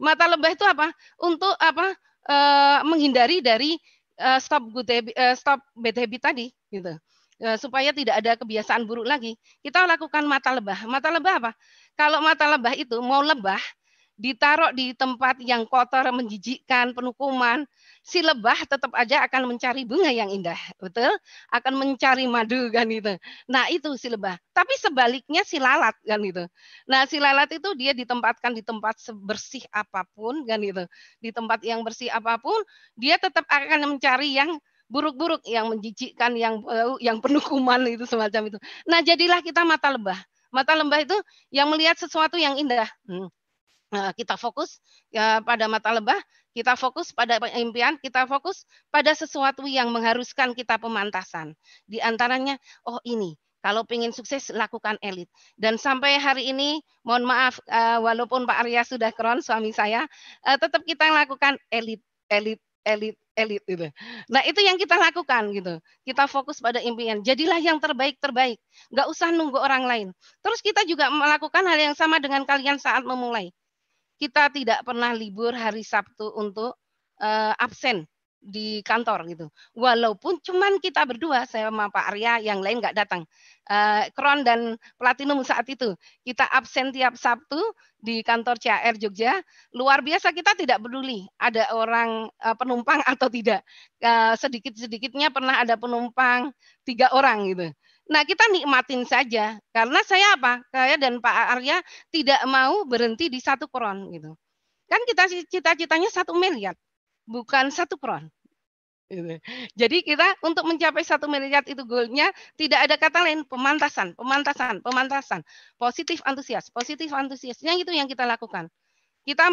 Mata lebah itu apa? Untuk menghindari dari stop bad habit tadi, gitu. Supaya tidak ada kebiasaan buruk lagi. Kita lakukan mata lebah. Mata lebah apa? Kalau mata lebah itu mau lebah, ditaruh di tempat yang kotor, menjijikkan, penuh kuman, si lebah tetap aja akan mencari bunga yang indah, betul? Akan mencari madu kan itu. Nah itu si lebah. Tapi sebaliknya si lalat kan itu. Nah si lalat itu dia ditempatkan di tempat sebersih apapun kan itu. Di tempat yang bersih apapun, dia tetap akan mencari yang buruk-buruk, yang menjijikkan, yang bau, yang penuh kuman itu semacam itu. Nah jadilah kita mata lebah. Mata lebah itu yang melihat sesuatu yang indah. Kita fokus pada mata lebah, kita fokus pada impian, kita fokus pada sesuatu yang mengharuskan kita pemantasan. Di antaranya, oh ini, kalau ingin sukses lakukan elit. Dan sampai hari ini, mohon maaf, walaupun Pak Arya sudah keren suami saya, tetap kita lakukan elit gitu. Nah itu yang kita lakukan gitu. Kita fokus pada impian. Jadilah yang terbaik. Nggak usah nunggu orang lain. Terus kita juga melakukan hal yang sama dengan kalian saat memulai. kita tidak pernah libur hari Sabtu untuk absen di kantor gitu. Walaupun cuman kita berdua, saya sama Pak Arya, yang lain nggak datang. Crown dan Platinum saat itu kita absen tiap Sabtu di kantor CAR Jogja. Luar biasa, kita tidak peduli ada orang penumpang atau tidak. Sedikit-sedikitnya pernah ada penumpang 3 orang gitu. Nah, kita nikmatin saja karena saya dan Pak Arya tidak mau berhenti di 1 kron gitu. Kan kita cita-citanya 1 miliar. Bukan 1 kron. Gitu. Jadi kita untuk mencapai 1 miliar itu goalnya, tidak ada kata lain, pemantasan. Positif antusiasnya itu yang kita lakukan. Kita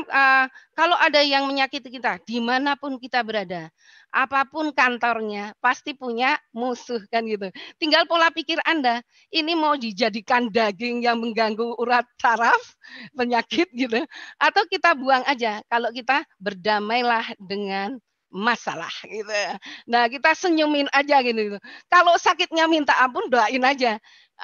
kalau ada yang menyakiti kita, dimanapun kita berada, apapun kantornya, pasti punya musuh kan gitu. Tinggal pola pikir Anda, ini mau dijadikan daging yang mengganggu urat saraf, penyakit gitu, atau kita buang aja. Kalau kita berdamailah dengan masalah gitu. Nah, kita senyumin aja gitu. Kalau sakitnya minta ampun, doain aja.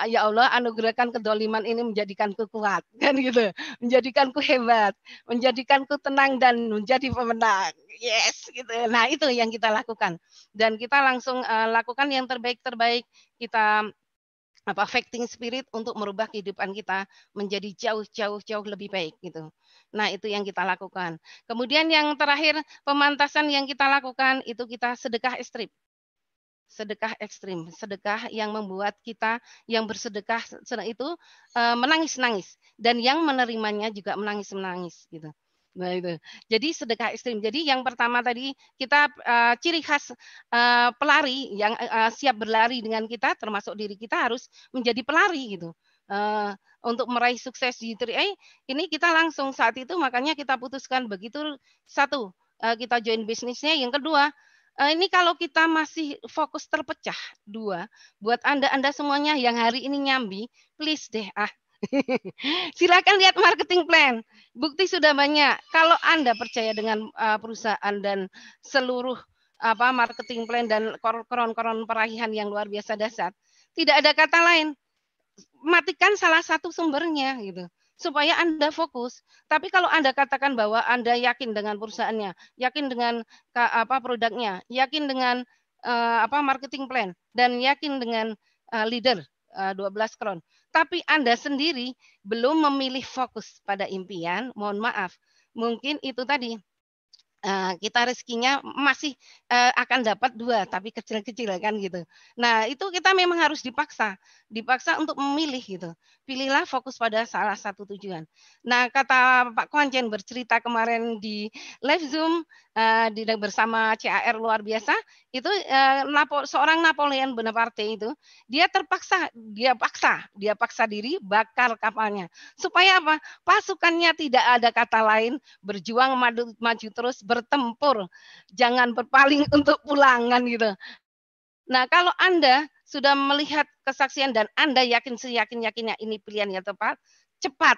Ya Allah, anugerahkan kedoliman ini menjadikanku kuat, kan gitu, menjadikanku hebat, menjadikanku tenang dan menjadi pemenang. Yes, gitu. Nah, itu yang kita lakukan. Dan kita langsung lakukan yang terbaik-terbaik. Kita fighting spirit untuk merubah kehidupan kita menjadi jauh lebih baik gitu. Nah, itu yang kita lakukan. Kemudian yang terakhir, pemantasan yang kita lakukan itu kita sedekah ekstrim. Sedekah ekstrim, sedekah yang membuat kita yang bersedekah itu menangis-nangis dan yang menerimanya juga menangis-menangis gitu. Nah itu. Jadi sedekah ekstrim. Jadi yang pertama tadi kita ciri khas pelari yang siap berlari dengan kita, termasuk diri kita harus menjadi pelari gitu. Untuk meraih sukses di 3A ini kita langsung saat itu makanya kita putuskan begitu. Satu, kita join bisnisnya. Yang kedua, ini kalau kita masih fokus terpecah. 2, buat Anda semuanya yang hari ini nyambi, please deh silakan lihat marketing plan. Bukti sudah banyak. Kalau Anda percaya dengan perusahaan dan seluruh marketing plan dan koron-koron perahian yang luar biasa dahsyat, tidak ada kata lain. Matikan salah satu sumbernya gitu. Supaya Anda fokus. Tapi kalau Anda katakan bahwa Anda yakin dengan perusahaannya, yakin dengan produknya, yakin dengan marketing plan dan yakin dengan leader 12 kron. Tapi Anda sendiri belum memilih fokus pada impian, mohon maaf. Mungkin itu tadi kita rezekinya masih akan dapat 2 tapi kecil-kecil kan gitu. Nah, itu kita memang harus dipaksa untuk memilih gitu. Pilihlah fokus pada salah satu tujuan. Nah, kata Pak Konjen bercerita kemarin di live Zoom bersama CAR luar biasa, itu seorang Napoleon Bonaparte itu, dia paksa diri bakar kapalnya. Supaya apa? Pasukannya tidak ada kata lain, berjuang maju terus, bertempur, jangan berpaling untuk pulangan gitu. Nah, kalau Anda sudah melihat kesaksian dan Anda yakin seyakin-yakinnya ini pilihan yang tepat, cepat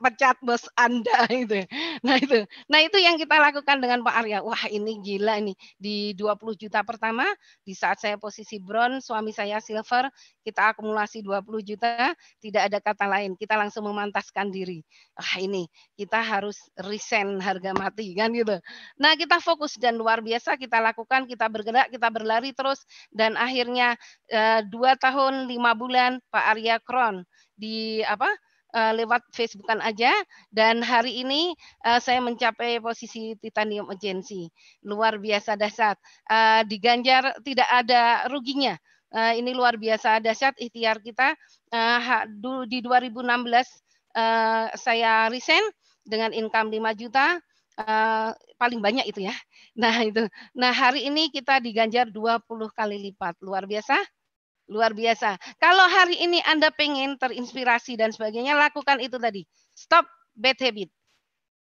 pecat bos Anda itu. Nah, itu yang kita lakukan dengan Pak Arya. Wah, ini gila ini. Di 20 juta pertama, di saat saya posisi bronze, suami saya silver, kita akumulasi 20 juta, tidak ada kata lain. Kita langsung memantaskan diri. Wah, ini kita harus resign harga mati kan gitu. Nah, kita fokus dan luar biasa kita lakukan, kita bergerak, kita berlari terus dan akhirnya 2 tahun 5 bulan Pak Arya Kron di lewat Facebookan aja dan hari ini saya mencapai posisi titanium agency luar biasa dahsyat, diganjar tidak ada ruginya. Ini luar biasa dahsyat ikhtiar kita. Di 2016 saya resign dengan income 5 juta, paling banyak itu ya. Nah, hari ini kita diganjar 20 kali lipat, luar biasa. Luar biasa. Kalau hari ini Anda pengen terinspirasi dan sebagainya, lakukan itu tadi. Stop bad habit.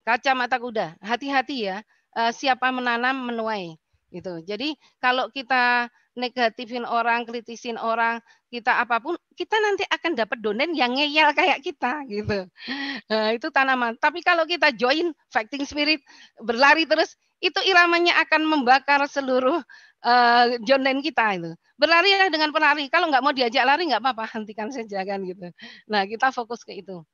Kacamata kuda. Hati-hati ya. Siapa menanam menuai. Gitu. Jadi kalau kita negatifin orang, kritisin orang, kita apapun, kita nanti akan dapat donen yang ngeyel kayak kita. Gitu. Nah, itu tanaman. Tapi kalau kita join fighting spirit, berlari terus, itu iramanya akan membakar seluruh jonen kita itu. Berlari dengan pelari. Kalau nggak mau diajak lari nggak apa-apa, hentikan saja kan gitu. Nah, kita fokus ke itu.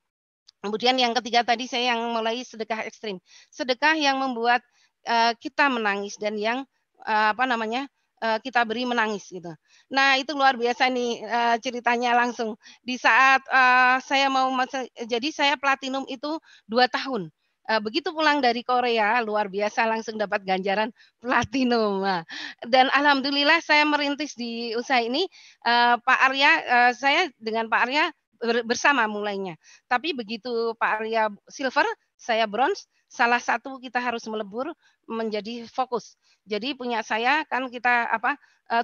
Kemudian yang ketiga tadi saya yang mulai sedekah ekstrim. Sedekah yang membuat kita menangis dan yang apa namanya? Kita beri menangis gitu. Nah, itu luar biasa nih ceritanya langsung. Di saat saya mau jadi saya platinum itu 2 tahun. Begitu pulang dari Korea, luar biasa langsung dapat ganjaran platinum. Nah, dan alhamdulillah saya merintis di usaha ini Pak Arya saya dengan Pak Arya bersama mulainya. Tapi begitu Pak Arya silver, saya bronze, salah satu kita harus melebur menjadi fokus. Jadi punya saya kan kita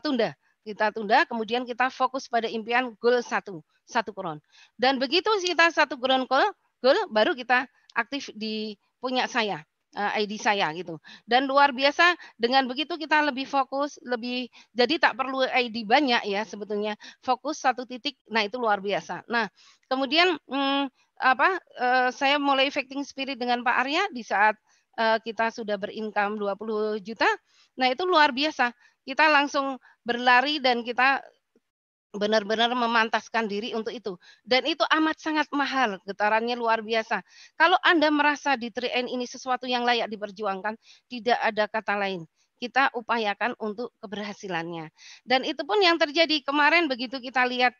tunda. Kita tunda, kemudian kita fokus pada impian goal satu kron. Dan begitu kita satu kron goal, baru kita aktif di punya saya. ID saya gitu. Dan luar biasa dengan begitu kita lebih fokus, lebih jadi tak perlu ID banyak ya sebetulnya. Fokus satu titik. Nah, itu luar biasa. Nah, kemudian saya mulai fighting spirit dengan Pak Arya di saat kita sudah berincome 20 juta. Nah, itu luar biasa. Kita langsung berlari dan kita benar-benar memantaskan diri untuk itu. Dan itu amat sangat mahal, getarannya luar biasa. Kalau Anda merasa di 3N ini sesuatu yang layak diperjuangkan, tidak ada kata lain. Kita upayakan untuk keberhasilannya. Dan itu pun yang terjadi kemarin begitu kita lihat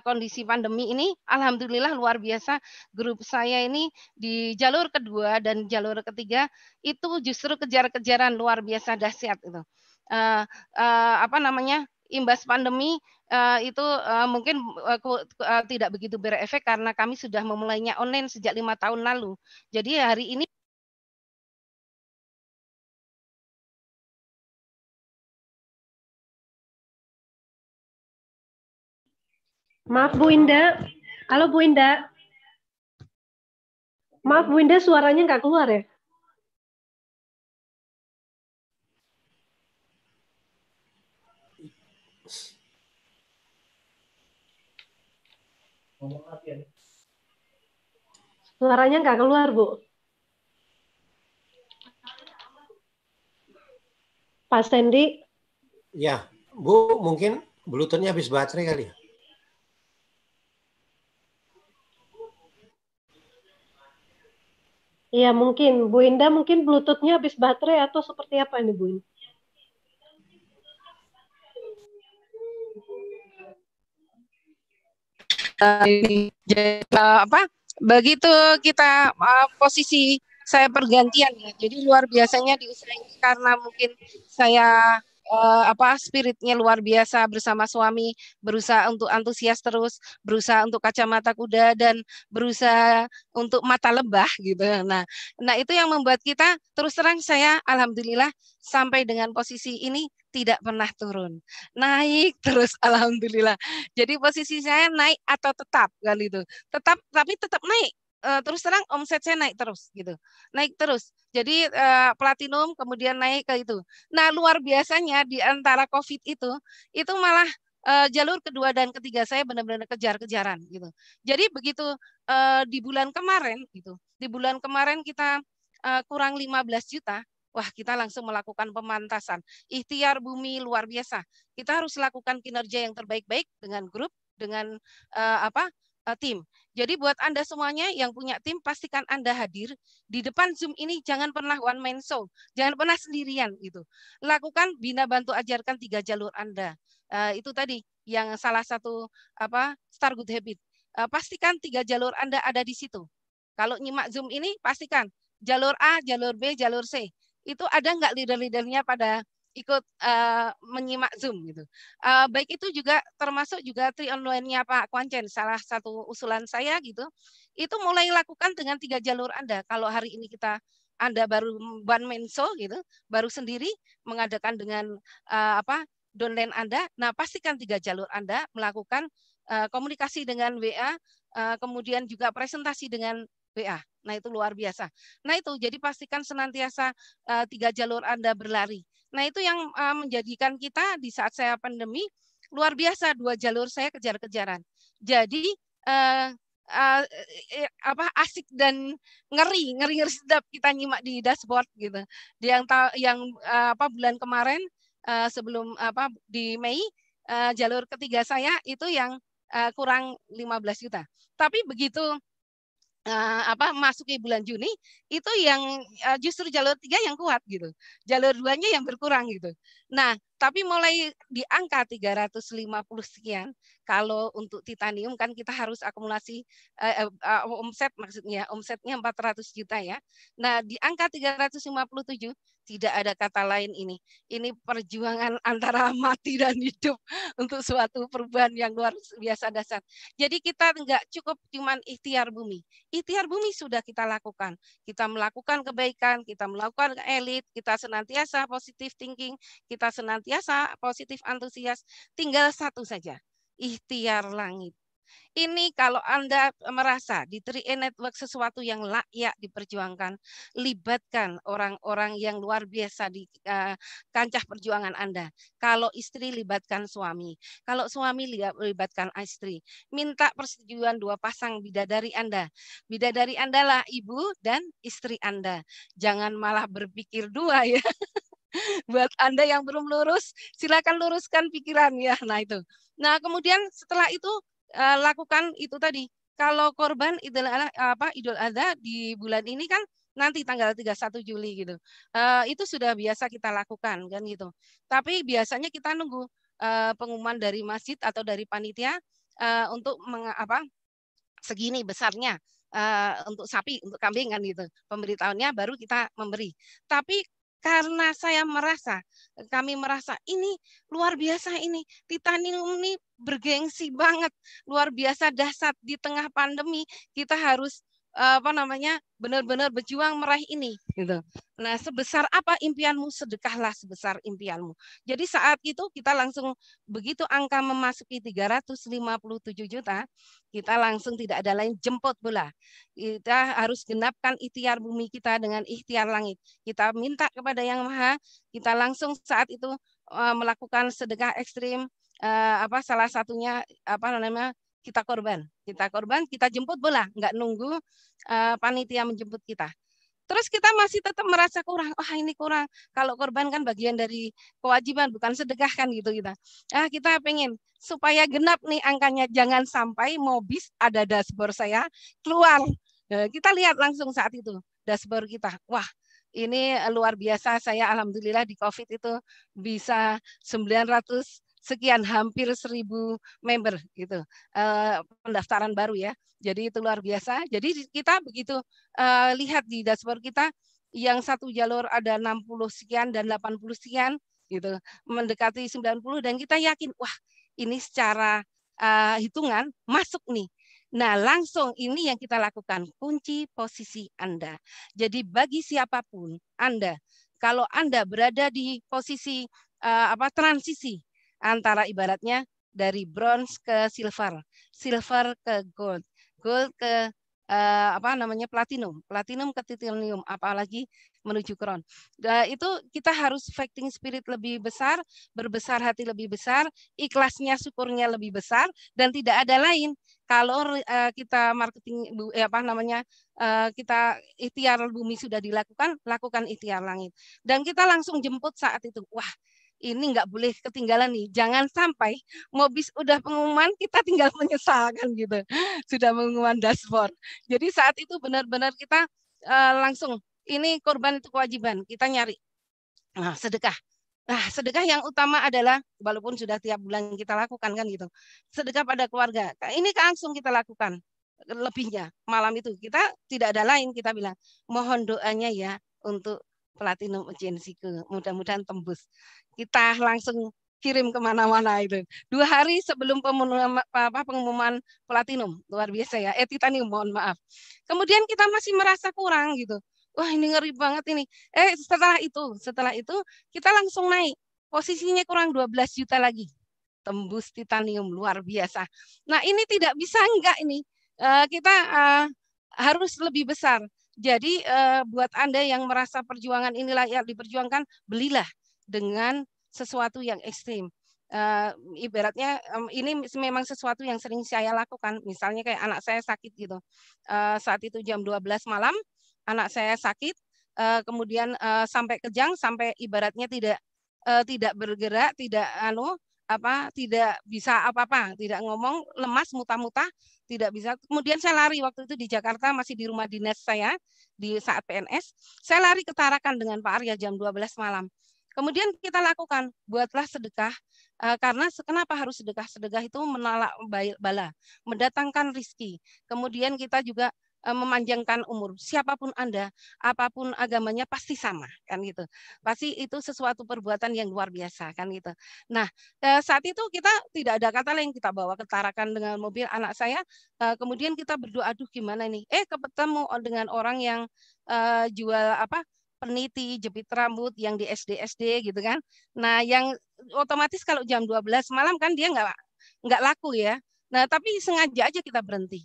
kondisi pandemi ini, alhamdulillah luar biasa. Grup saya ini di jalur kedua dan jalur ketiga itu justru kejar-kejaran luar biasa dahsyat itu. Imbas pandemi itu mungkin tidak begitu berefek karena kami sudah memulainya online sejak 5 tahun lalu. Jadi hari ini Maaf Bu Indah. Halo Bu Indah. Maaf Bu Indah, suaranya nggak keluar ya? Suaranya nggak keluar Bu. Pak Sandy. Ya, Bu, mungkin Bluetooth-nya habis baterai kali ya? Iya mungkin. Bu Indah mungkin Bluetooth-nya habis baterai atau seperti apa nih Bu Indah? Begitu kita posisi saya pergantian ya. Jadi luar biasanya di usaha ini karena mungkin saya spiritnya luar biasa bersama suami, berusaha untuk antusias terus, berusaha untuk kacamata kuda dan berusaha untuk mata lebah gitu. Nah itu yang membuat kita terus terang saya alhamdulillah sampai dengan posisi ini tidak pernah turun. Naik terus alhamdulillah. Jadi posisi saya naik atau tetap kan itu. Tapi tetap naik. Terus terang omset saya naik terus gitu. Naik terus. Jadi platinum kemudian naik ke itu. Nah, luar biasanya di antara Covid itu malah jalur kedua dan ketiga saya benar-benar kejar-kejaran gitu. Jadi begitu di bulan kemarin gitu. Di bulan kemarin kita kurang 15 juta. Wah, kita langsung melakukan pemantasan. Ikhtiar bumi luar biasa. Kita harus lakukan kinerja yang terbaik-baik dengan grup, dengan tim. Jadi buat Anda semuanya yang punya tim, pastikan Anda hadir di depan Zoom ini. Jangan pernah one man show, jangan pernah sendirian gitu. Lakukan bina bantu ajarkan 3 jalur Anda. Itu tadi yang salah satu Star Good Habit. Pastikan 3 jalur Anda ada di situ. Kalau nyimak Zoom ini, pastikan jalur A, jalur B, jalur C. Itu ada nggak leader-leadernya pada ikut menyimak Zoom gitu. Baik itu juga termasuk juga tri online-nya Pak Kwancen, salah satu usulan saya gitu. Itu mulai lakukan dengan 3 jalur Anda. Kalau hari ini Anda baru one man show gitu, baru sendiri mengadakan dengan downline Anda, nah pastikan 3 jalur Anda melakukan komunikasi dengan WA, kemudian juga presentasi dengan WA. Nah, itu luar biasa. Nah, itu jadi pastikan senantiasa 3 jalur Anda berlari. Nah, itu yang menjadikan kita di saat saya pandemi luar biasa 2 jalur saya kejar-kejaran. Jadi asik dan ngeri sedap kita nyimak di dashboard gitu. Bulan kemarin sebelum di Mei jalur ketiga saya itu yang kurang 15 juta. Tapi begitu masuki bulan Juni itu yang justru jalur 3 yang kuat gitu. Jalur 2-nya yang berkurang gitu. Nah, tapi mulai di angka 350 sekian, kalau untuk titanium kan kita harus akumulasi omset, maksudnya omsetnya 400 juta ya. Nah, di angka 357 tidak ada kata lain ini. Ini perjuangan antara mati dan hidup untuk suatu perubahan yang luar biasa dahsyat. Jadi kita nggak cukup cuman ikhtiar bumi. Ikhtiar bumi sudah kita lakukan. Kita melakukan kebaikan, kita melakukan elit, kita senantiasa positive thinking, kita senantiasa positif antusias. Tinggal satu saja, ikhtiar langit. Ini kalau Anda merasa di 3E Network sesuatu yang layak diperjuangkan, libatkan orang-orang yang luar biasa di kancah perjuangan Anda. Kalau istri, libatkan suami. Kalau suami, libatkan istri. Minta persetujuan 2 pasang bidadari Anda. Bidadari Anda lah ibu dan istri Anda. Jangan malah berpikir 2 ya. Buat Anda yang belum lurus, silakan luruskan pikiran ya. Nah itu. Nah kemudian setelah itu lakukan itu tadi. Kalau korban Idul Adha di bulan ini kan nanti tanggal 31 Juli gitu. Itu sudah biasa kita lakukan kan gitu. Tapi biasanya kita nunggu pengumuman dari masjid atau dari panitia untuk segini besarnya untuk sapi, untuk kambing kan gitu. Pemberitahuannya baru kita memberi. Tapi karena kami merasa ini luar biasa ini, titanium ini bergengsi banget, luar biasa dahsyat di tengah pandemi, kita harus benar-benar berjuang meraih ini gitu. Nah, sebesar apa impianmu, sedekahlah sebesar impianmu. Jadi saat itu kita langsung begitu angka memasuki 357 juta, kita langsung tidak ada lain jemput bola. Kita harus genapkan ikhtiar bumi kita dengan ikhtiar langit. Kita minta kepada Yang Maha, kita langsung saat itu melakukan sedekah ekstrim, salah satunya kita korban, kita jemput bola, nggak nunggu panitia menjemput kita. Terus kita masih tetap merasa kurang. Ini kurang. Kalau korban kan bagian dari kewajiban, bukan sedekah kan gitu kita. Kita pengen supaya genap nih angkanya, jangan sampai Mobis ada dashboard saya keluar. Kita lihat langsung saat itu dashboard kita. Wah, ini luar biasa. Saya alhamdulillah di COVID itu bisa 900 sekian, hampir 1000 member gitu, pendaftaran baru ya. Jadi itu luar biasa. Jadi kita begitu lihat di dashboard kita, yang satu jalur ada 60 sekian dan 80 sekian gitu, mendekati 90, dan kita yakin wah ini secara hitungan masuk nih. Nah, langsung ini yang kita lakukan, kunci posisi Anda. Jadi bagi siapapun Anda, kalau Anda berada di posisi transisi antara ibaratnya dari bronze ke silver, silver ke gold, gold ke platinum ke titanium, apalagi menuju crown. Itu kita harus fighting spirit lebih besar, berbesar hati lebih besar, ikhlasnya syukurnya lebih besar, dan tidak ada lain. Kalau kita marketing kita ikhtiar bumi sudah dilakukan, lakukan ikhtiar langit. Dan kita langsung jemput saat itu. Wah, ini nggak boleh ketinggalan nih. Jangan sampai Mobis udah pengumuman, kita tinggal menyesalkan gitu. Sudah pengumuman dashboard. Jadi saat itu benar-benar kita langsung, ini korban itu kewajiban. Kita nyari sedekah. Nah, sedekah yang utama adalah, walaupun sudah tiap bulan kita lakukan kan gitu, sedekah pada keluarga. Ini langsung kita lakukan. Lebihnya malam itu kita tidak ada lain, kita bilang mohon doanya ya untuk Platinum Agensiku, mudah-mudahan tembus. Kita langsung kirim kemana-mana itu. 2 hari sebelum pengumuman Platinum, luar biasa ya, titanium, mohon maaf. Kemudian kita masih merasa kurang gitu. Wah, ini ngeri banget ini. Setelah itu kita langsung naik. Posisinya kurang 12 juta lagi. Tembus titanium, luar biasa. Nah, ini tidak bisa enggak ini. Kita harus lebih besar. Jadi buat Anda yang merasa perjuangan ini layak diperjuangkan, belilah dengan sesuatu yang ekstrim. Ibaratnya ini memang sesuatu yang sering saya lakukan. Misalnya kayak anak saya sakit gitu. Saat itu jam 12 malam, anak saya sakit, kemudian sampai kejang, sampai ibaratnya tidak bergerak, tidak tidak bisa apa-apa, tidak ngomong, lemas, muntah-muntah, tidak bisa. Kemudian saya lari waktu itu di Jakarta, masih di rumah dinas saya di saat PNS. Saya lari ke Tarakan dengan Pak Arya jam 12 malam. Kemudian kita lakukan, buatlah sedekah. Karena kenapa harus sedekah? Sedekah itu menolak bala, mendatangkan rizki. Kemudian kita juga memanjangkan umur. Siapapun Anda, apapun agamanya pasti sama, kan gitu. Pasti itu sesuatu perbuatan yang luar biasa, kan gitu. Nah, saat itu kita tidak ada kata lain, kita bawa ke Tarakan dengan mobil anak saya. Kemudian kita berdoa, aduh gimana nih? Ketemu dengan orang yang jual peniti, jepit rambut yang di SD gitu kan. Nah, yang otomatis kalau jam 12 malam kan dia nggak laku ya. Nah, tapi sengaja aja kita berhenti,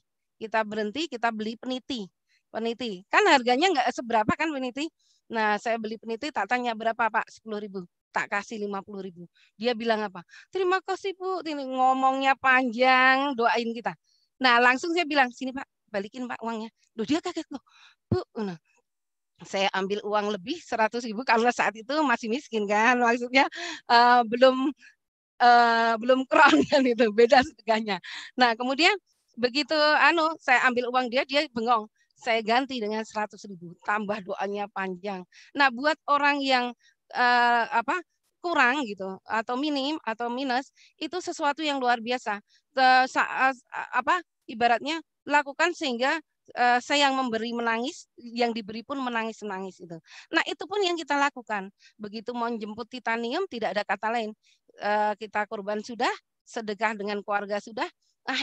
kita beli peniti. Kan harganya nggak seberapa kan peniti. Nah, saya beli peniti, tak tanya berapa Pak, 10.000. Tak kasih 50.000. Dia bilang apa? Terima kasih Bu, ini ngomongnya panjang, doain kita. Nah, langsung saya bilang, sini Pak, balikin Pak uangnya. Loh, dia kaget loh, Bu. Nah, saya ambil uang lebih 100.000 karena saat itu masih miskin kan, maksudnya belum kron kan, itu beda sedekahnya. Nah, kemudian begitu saya ambil uang dia bengong, saya ganti dengan 100.000, tambah doanya panjang. Nah, buat orang yang kurang gitu atau minim atau minus, itu sesuatu yang luar biasa. Ibaratnya lakukan sehingga saya yang memberi menangis, yang diberi pun menangis itu. Nah, itu pun yang kita lakukan. Begitu mau jemput titanium, tidak ada kata lain. Kita kurban sudah, sedekah dengan keluarga sudah.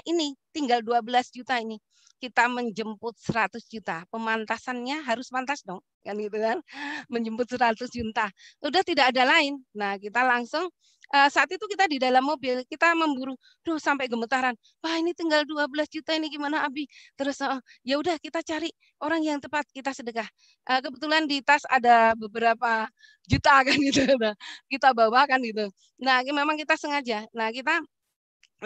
Ini tinggal 12 juta ini. Kita menjemput 100 juta. Pemantasannya harus pantas dong, kan gitu kan. Menjemput 100 juta. Udah tidak ada lain. Nah, kita langsung saat itu kita di dalam mobil, kita memburu, sampai gemetaran. Wah, ini tinggal 12 juta ini gimana Abi? Terus ya udah kita cari orang yang tepat, kita sedekah. Kebetulan di tas ada beberapa juta kan gitu. Nah, kita bawa kan gitu. Nah, memang kita sengaja. Nah, kita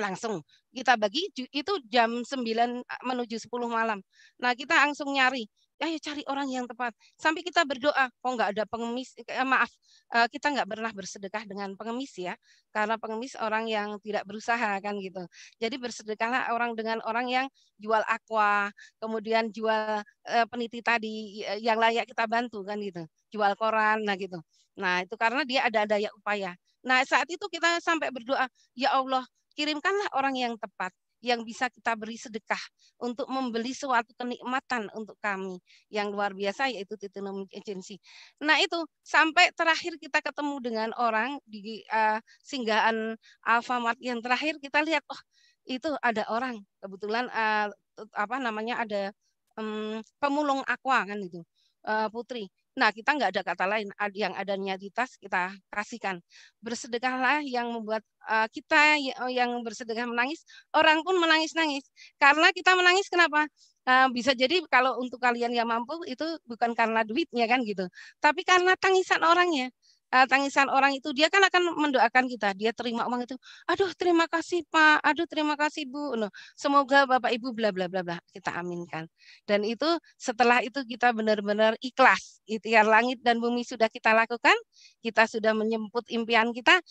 langsung kita bagi itu jam 9 menuju 10 malam. Nah, kita langsung nyari. Ayo cari orang yang tepat. Sampai kita berdoa, kok nggak ada pengemis. Kita nggak pernah bersedekah dengan pengemis ya. Karena pengemis orang yang tidak berusaha kan gitu. Jadi bersedekahlah dengan orang yang jual aqua, kemudian jual peniti tadi yang layak kita bantu kan gitu. Jual koran, nah gitu. Nah, itu karena dia ada daya upaya. Nah, saat itu kita sampai berdoa, ya Allah, kirimkanlah orang yang tepat, yang bisa kita beri sedekah untuk membeli suatu kenikmatan untuk kami yang luar biasa, yaitu Titanium Agency. Nah, itu sampai terakhir kita ketemu dengan orang di singgahan Alfamart yang terakhir, kita lihat, itu ada orang, kebetulan ada pemulung aqua kan itu, Putri. Nah, kita nggak ada kata lain, yang ada niatitas kita kasihkan. Bersedekahlah yang membuat kita yang bersedekah menangis, orang pun menangis-nangis. Karena kita menangis kenapa? Bisa jadi kalau untuk kalian yang mampu itu bukan karena duitnya kan gitu, tapi karena tangisan orangnya. Tangisan orang itu, dia kan akan mendoakan kita, dia terima uang itu, aduh terima kasih Pak, aduh terima kasih Bu, semoga Bapak Ibu bla bla bla bla, kita aminkan. Dan itu setelah itu kita benar-benar ikhlas, ikhtiar langit dan bumi sudah kita lakukan, kita sudah menyemput impian kita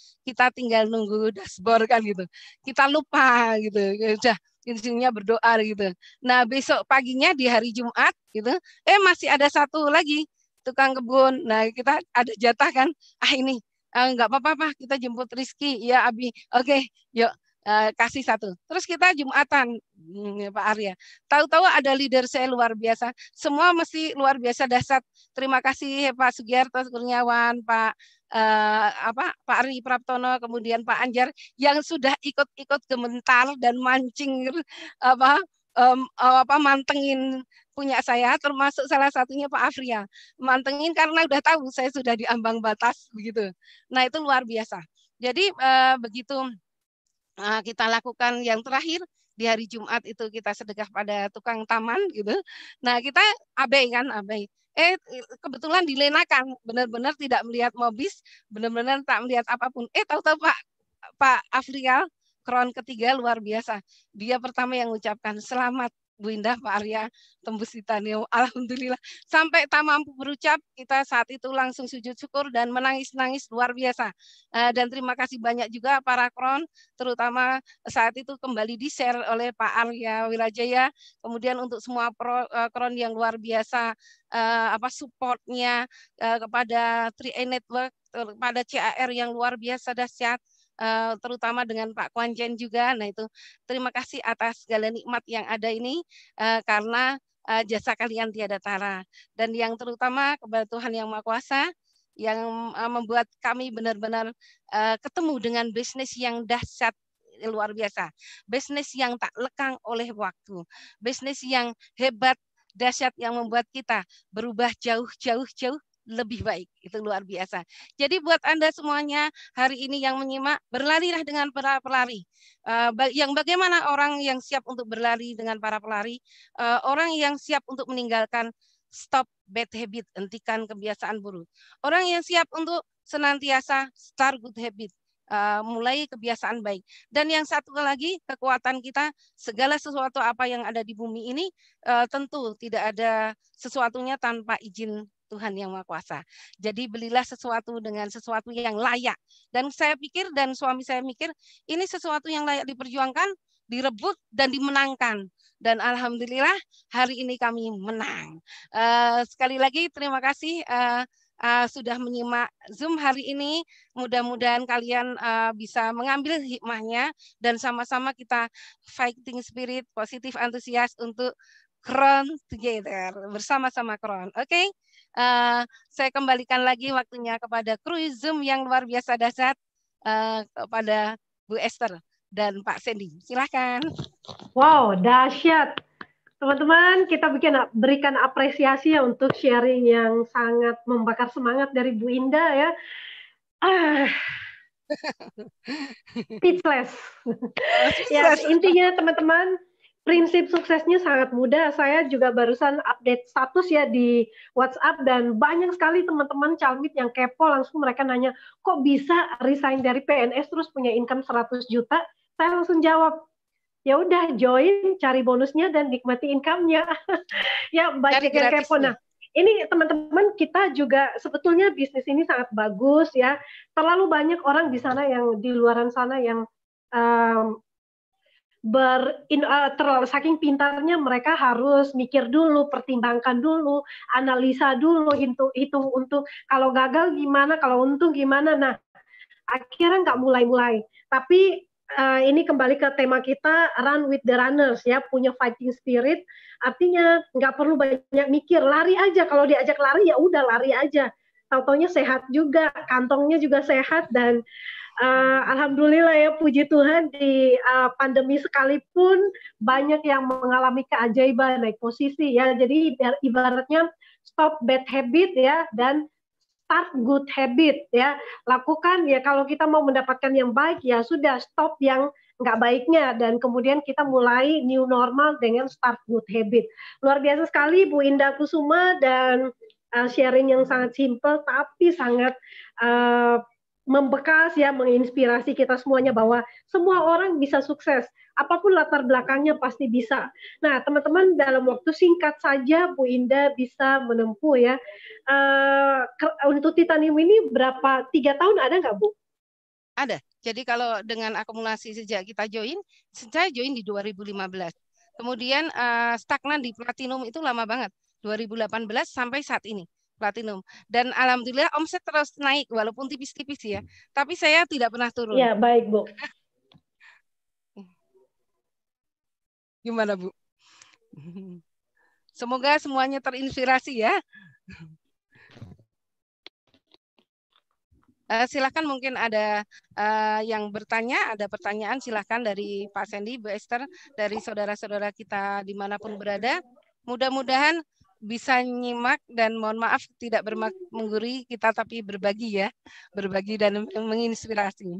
tinggal nunggu dashboard kan gitu, kita lupa gitu, udah intinya berdoa gitu. Nah, besok paginya di hari Jumat gitu, masih ada satu lagi tukang kebun. Nah, kita ada jatah kan. Ini nggak apa-apa, kita jemput Rizky ya Abi. Oke, yuk kasih satu. Terus kita Jumatan, Pak Arya. Tahu-tahu ada leader saya luar biasa. Semua mesti luar biasa dahsyat. Terima kasih Pak Sugiarto Kurniawan, Pak Pak Ari Praptono, kemudian Pak Anjar yang sudah ikut-ikut gementar dan mancing mantengin punya saya, termasuk salah satunya Pak Afria. Mantengin karena udah tahu saya sudah di ambang batas begitu. Nah, itu luar biasa. Jadi begitu kita lakukan yang terakhir di hari Jumat itu kita sedekah pada tukang taman gitu. Nah, kita abai. Kebetulan dilenakan, benar-benar tidak melihat mobis, benar-benar tak melihat apapun. Tahu-tahu Pak Afrial Kron ketiga luar biasa. Dia pertama yang mengucapkan selamat Bu Indah, Pak Arya, tembus titanium. Alhamdulillah. Sampai tak mampu berucap, kita saat itu langsung sujud syukur dan menangis-nangis luar biasa. Dan terima kasih banyak juga para kron, terutama saat itu kembali di-share oleh Pak Arya Wirajaya. Kemudian untuk semua kron yang luar biasa, supportnya kepada 3A Network, kepada CAR yang luar biasa dahsyat, terutama dengan Pak Kwanjen juga. Nah itu terima kasih atas segala nikmat yang ada ini, karena jasa kalian tiada tara. Dan yang terutama kepada Tuhan Yang Maha Kuasa yang membuat kami benar-benar ketemu dengan bisnis yang dahsyat luar biasa, bisnis yang tak lekang oleh waktu, bisnis yang hebat dahsyat yang membuat kita berubah jauh lebih baik. Itu luar biasa. Jadi buat Anda semuanya hari ini yang menyimak, berlarilah dengan para pelari. Yang bagaimana orang yang siap untuk berlari dengan para pelari? Orang yang siap untuk meninggalkan stop bad habit, hentikan kebiasaan buruk. Orang yang siap untuk senantiasa start good habit, mulai kebiasaan baik. Dan yang satu lagi, kekuatan kita, segala sesuatu apa yang ada di bumi ini, tentu tidak ada sesuatunya tanpa izin Tuhan Yang Maha Kuasa. Jadi belilah sesuatu dengan sesuatu yang layak. Dan saya pikir, dan suami saya mikir, ini sesuatu yang layak diperjuangkan, direbut, dan dimenangkan. Dan alhamdulillah hari ini kami menang. Sekali lagi terima kasih sudah menyimak Zoom hari ini. Mudah-mudahan kalian bisa mengambil hikmahnya dan sama-sama kita fighting spirit, positif antusias untuk Kron together, bersama-sama Kron. Oke, saya kembalikan lagi waktunya kepada kru Zoom yang luar biasa dahsyat, kepada Bu Esther dan Pak Sandy. Silakan. Wow, dahsyat. Teman-teman, kita berikan apresiasi ya untuk sharing yang sangat membakar semangat dari Bu Indah ya. Speechless. Ya, intinya teman-teman, prinsip suksesnya sangat mudah. Saya juga barusan update status ya di WhatsApp dan banyak sekali teman-teman calmit yang kepo, langsung mereka nanya, kok bisa resign dari PNS terus punya income 100 juta? Saya langsung jawab, ya udah join, cari bonusnya dan nikmati income-nya. Ya, banyak yang kepo. Nah, ini teman-teman, kita juga sebetulnya bisnis ini sangat bagus ya. Terlalu banyak orang di sana yang di luaran sana yang terlalu saking pintarnya mereka harus mikir dulu, pertimbangkan dulu, analisa dulu, hitung untuk kalau gagal gimana, kalau untung gimana. Nah, akhirnya nggak mulai-mulai. Tapi ini kembali ke tema kita, run with the runners ya, punya fighting spirit. Artinya nggak perlu banyak mikir, lari aja. Kalau diajak lari ya udah lari aja. Tau-taunya sehat juga, kantongnya juga sehat dan alhamdulillah ya, puji Tuhan di pandemi sekalipun banyak yang mengalami keajaiban naik posisi ya. Jadi ibaratnya stop bad habit ya dan start good habit ya. Lakukan ya, kalau kita mau mendapatkan yang baik ya sudah stop yang nggak baiknya dan kemudian kita mulai new normal dengan start good habit. Luar biasa sekali Bu Indah Kusuma dan sharing yang sangat simple tapi sangat membekas ya, menginspirasi kita semuanya bahwa semua orang bisa sukses. Apapun latar belakangnya pasti bisa. Nah, teman-teman, dalam waktu singkat saja Bu Indah bisa menempuh ya. Untuk titanium ini berapa? 3 tahun ada nggak Bu? Ada. Jadi kalau dengan akumulasi sejak kita join, saya join di 2015. Kemudian stagnan di platinum itu lama banget. 2018 sampai saat ini. Platinum. Dan alhamdulillah omset terus naik walaupun tipis-tipis ya. Tapi saya tidak pernah turun. Ya, baik Bu. Gimana Bu? Semoga semuanya terinspirasi ya. Silakan mungkin ada yang bertanya, ada pertanyaan silakan dari Pak Sandy, Bu Esther, dari saudara-saudara kita dimanapun berada. Mudah-mudahan bisa nyimak dan mohon maaf tidak menggurui kita tapi berbagi ya, berbagi dan menginspirasi.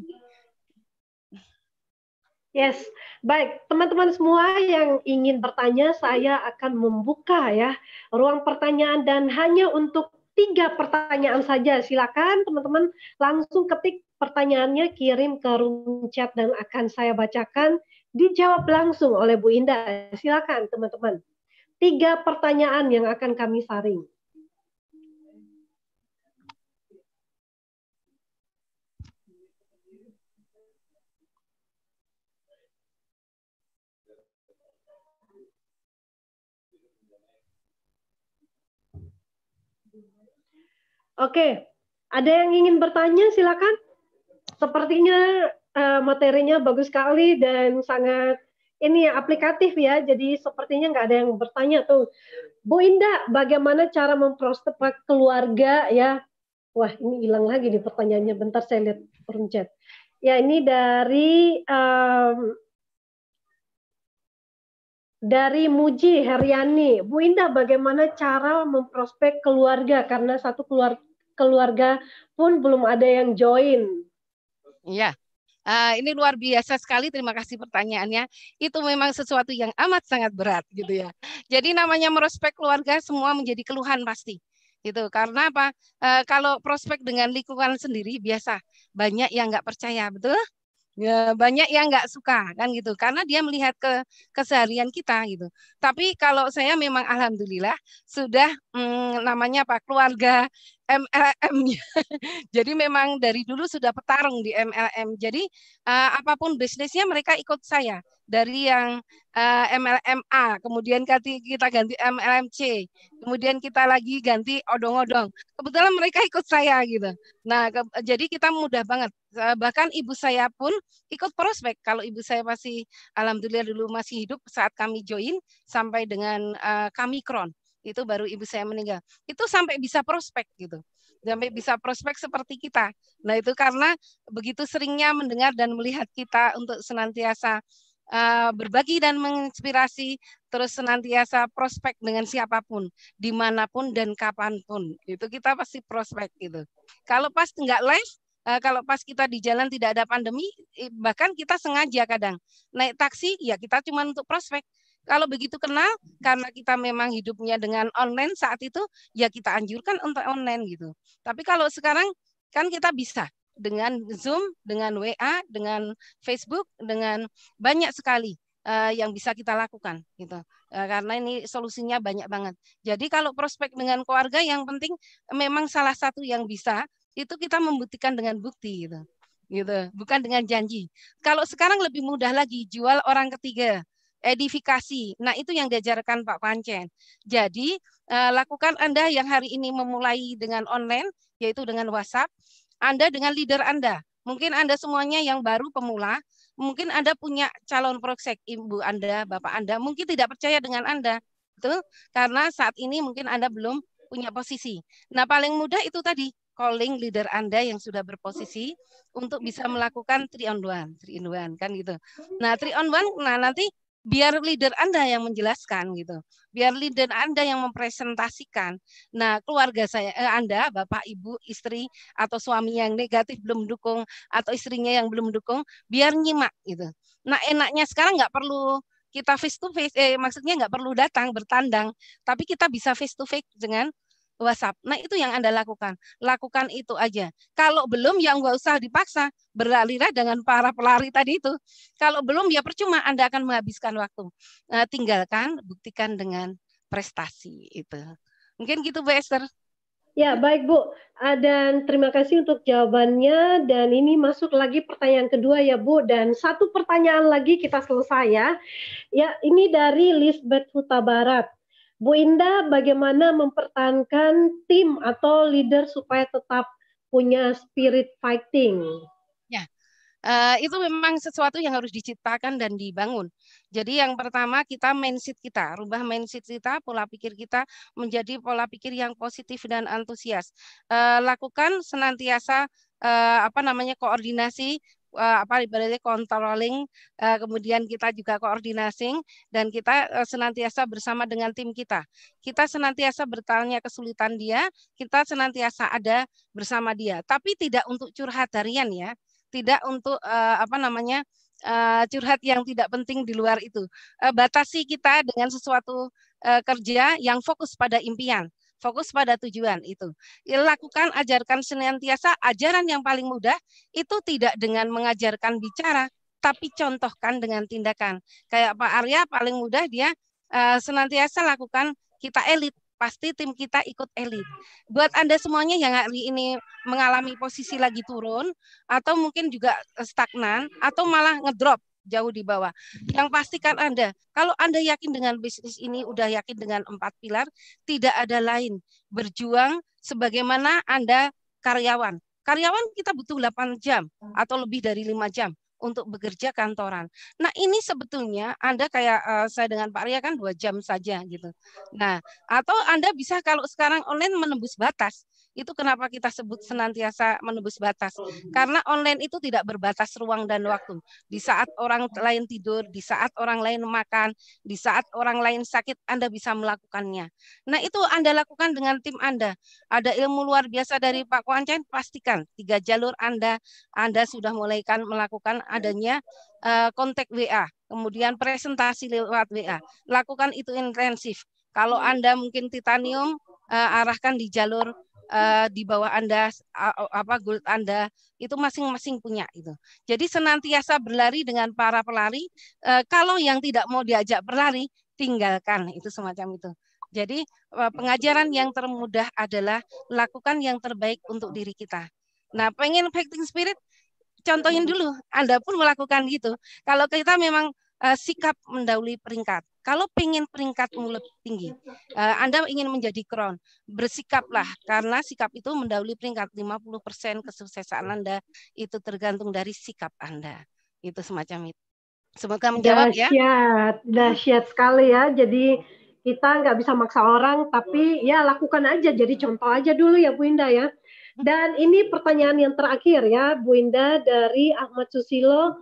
Yes, baik teman-teman semua yang ingin bertanya, saya akan membuka ya ruang pertanyaan dan hanya untuk 3 pertanyaan saja. Silakan teman-teman langsung ketik pertanyaannya, kirim ke room chat dan akan saya bacakan dijawab langsung oleh Bu Indah. Silakan teman-teman. 3 pertanyaan yang akan kami saring. Oke, ada yang ingin bertanya? Silakan. Sepertinya materinya bagus sekali dan sangat ini aplikatif ya. Jadi sepertinya nggak ada yang bertanya tuh. Bu Indah, bagaimana cara memprospek keluarga ya? Wah, ini hilang lagi nih pertanyaannya. Bentar saya lihat forum chat. Ya, ini dari Muji Heriani. Bu Indah, bagaimana cara memprospek keluarga? Karena satu keluarga pun belum ada yang join. Iya, ini luar biasa sekali. Terima kasih pertanyaannya. Itu memang sesuatu yang amat sangat berat gitu ya. Jadi namanya merospek keluarga semua menjadi keluhan pasti. Gitu. Karena apa? Kalau prospek dengan lingkungan sendiri biasa banyak yang nggak percaya, betul? Ya, banyak yang nggak suka kan gitu karena dia melihat ke keseharian kita gitu. Tapi kalau saya memang alhamdulillah sudah namanya apa keluarga MLM-nya. Jadi memang dari dulu sudah petarung di MLM. Jadi apapun bisnisnya mereka ikut saya. Dari yang MLMA, kemudian kita ganti MLMC, kemudian kita lagi ganti odong-odong. Kebetulan mereka ikut saya gitu. Nah, jadi kita mudah banget. Bahkan ibu saya pun ikut prospek. Kalau ibu saya masih, alhamdulillah dulu masih hidup saat kami join sampai dengan kami kron. Itu baru ibu saya meninggal. Itu sampai bisa prospek gitu. Sampai bisa prospek seperti kita. Nah itu karena begitu seringnya mendengar dan melihat kita untuk senantiasa berbagi dan menginspirasi, terus senantiasa prospek dengan siapapun, dimanapun dan kapanpun. Itu kita pasti prospek gitu. Kalau pas nggak live, kalau pas kita di jalan tidak ada pandemi, bahkan kita sengaja kadang naik taksi, ya kita cuma untuk prospek. Kalau begitu kenal, karena kita memang hidupnya dengan online saat itu, ya kita anjurkan untuk online gitu. Tapi kalau sekarang kan kita bisa dengan Zoom, dengan WA, dengan Facebook, dengan banyak sekali yang bisa kita lakukan gitu. Karena ini solusinya banyak banget. Jadi kalau prospek dengan keluarga yang penting memang salah satu yang bisa itu kita membuktikan dengan bukti gitu. Gitu, bukan dengan janji. Kalau sekarang lebih mudah lagi jual orang ketiga, edifikasi. Nah, itu yang diajarkan Pak Pancen. Jadi, lakukan Anda yang hari ini memulai dengan online yaitu dengan WhatsApp. Anda dengan leader Anda. Mungkin Anda semuanya yang baru pemula, mungkin Anda punya calon prospek, ibu Anda, bapak Anda, mungkin tidak percaya dengan Anda. Betul? Karena saat ini mungkin Anda belum punya posisi. Nah, paling mudah itu tadi, calling leader Anda yang sudah berposisi untuk bisa melakukan 3 on 1 kan gitu. Nah, 3 on 1, nah nanti biar leader Anda yang menjelaskan gitu. Biar leader Anda yang mempresentasikan. Nah, keluarga Anda, Bapak, Ibu, istri atau suami yang negatif belum dukung atau istrinya yang belum dukung, biar nyimak gitu. Nah, enaknya sekarang nggak perlu kita face to face, maksudnya nggak perlu datang bertandang, tapi kita bisa face to face dengan WhatsApp. Nah, itu yang Anda lakukan. Lakukan itu aja. Kalau belum, ya nggak usah dipaksa. Berlarilah dengan para pelari tadi itu. Kalau belum, ya percuma Anda akan menghabiskan waktu. Tinggalkan, buktikan dengan prestasi itu. Mungkin gitu, Bu Esther. Ya, baik Bu. Dan terima kasih untuk jawabannya. Dan ini masuk lagi pertanyaan kedua ya Bu. Dan satu pertanyaan lagi kita selesai ya. Ya, ini dari Lisbeth Huta Barat. Bu Indah, bagaimana mempertahankan tim atau leader supaya tetap punya spirit fighting? Ya, itu memang sesuatu yang harus diciptakan dan dibangun. Jadi yang pertama kita mindset kita, rubah mindset kita, pola pikir kita menjadi pola pikir yang positif dan antusias. Lakukan senantiasa koordinasi, ibaratnya controlling, kemudian kita juga koordinasi dan kita senantiasa bersama dengan tim kita. Kita senantiasa bertanya kesulitan dia, kita senantiasa ada bersama dia, tapi tidak untuk curhat harian ya, tidak untuk curhat yang tidak penting di luar itu. Batasi kita dengan sesuatu kerja yang fokus pada impian, fokus pada tujuan itu. Lakukan, ajarkan senantiasa. Ajaran yang paling mudah itu tidak dengan mengajarkan bicara, tapi contohkan dengan tindakan. Kayak Pak Arya paling mudah dia senantiasa lakukan kita elit, pasti tim kita ikut elit. Buat Anda semuanya yang hari ini mengalami posisi lagi turun, atau mungkin juga stagnan, atau malah ngedrop jauh di bawah. Yang pastikan Anda, kalau Anda yakin dengan bisnis ini, udah yakin dengan 4 pilar, tidak ada lain. Berjuang sebagaimana Anda karyawan. Karyawan kita butuh 8 jam atau lebih dari 5 jam untuk bekerja kantoran. Nah ini sebetulnya Anda kayak saya dengan Pak Arya kan 2 jam saja gitu. Nah atau Anda bisa kalau sekarang online menembus batas. Itu kenapa kita sebut senantiasa menembus batas. Karena online itu tidak berbatas ruang dan waktu. Di saat orang lain tidur, di saat orang lain makan, di saat orang lain sakit, Anda bisa melakukannya. Nah itu Anda lakukan dengan tim Anda. Ada ilmu luar biasa dari Pak Kwancen, pastikan 3 jalur Anda sudah mulai kan melakukan adanya kontak WA, kemudian presentasi lewat WA. Lakukan itu intensif. Kalau Anda mungkin titanium, arahkan di jalur di bawah Anda, gold Anda, itu masing-masing punya itu. Jadi senantiasa berlari dengan para pelari. Kalau yang tidak mau diajak berlari, tinggalkan, itu semacam itu. Jadi pengajaran yang termudah adalah lakukan yang terbaik untuk diri kita. Nah, pengen fighting spirit, contohin dulu. Anda pun melakukan gitu. Kalau kita memang sikap mendahului peringkat. Kalau pengen peringkatmu lebih tinggi, Anda ingin menjadi crown, bersikaplah. Karena sikap itu mendahului peringkat. 50% kesuksesan Anda itu tergantung dari sikap Anda. Itu semacam itu. Semoga menjawab ya. Dahsyat sekali ya. Jadi kita nggak bisa maksa orang, tapi ya lakukan aja. Jadi contoh aja dulu ya Bu Indah ya. Dan ini pertanyaan yang terakhir ya Bu Indah dari Ahmad Susilo.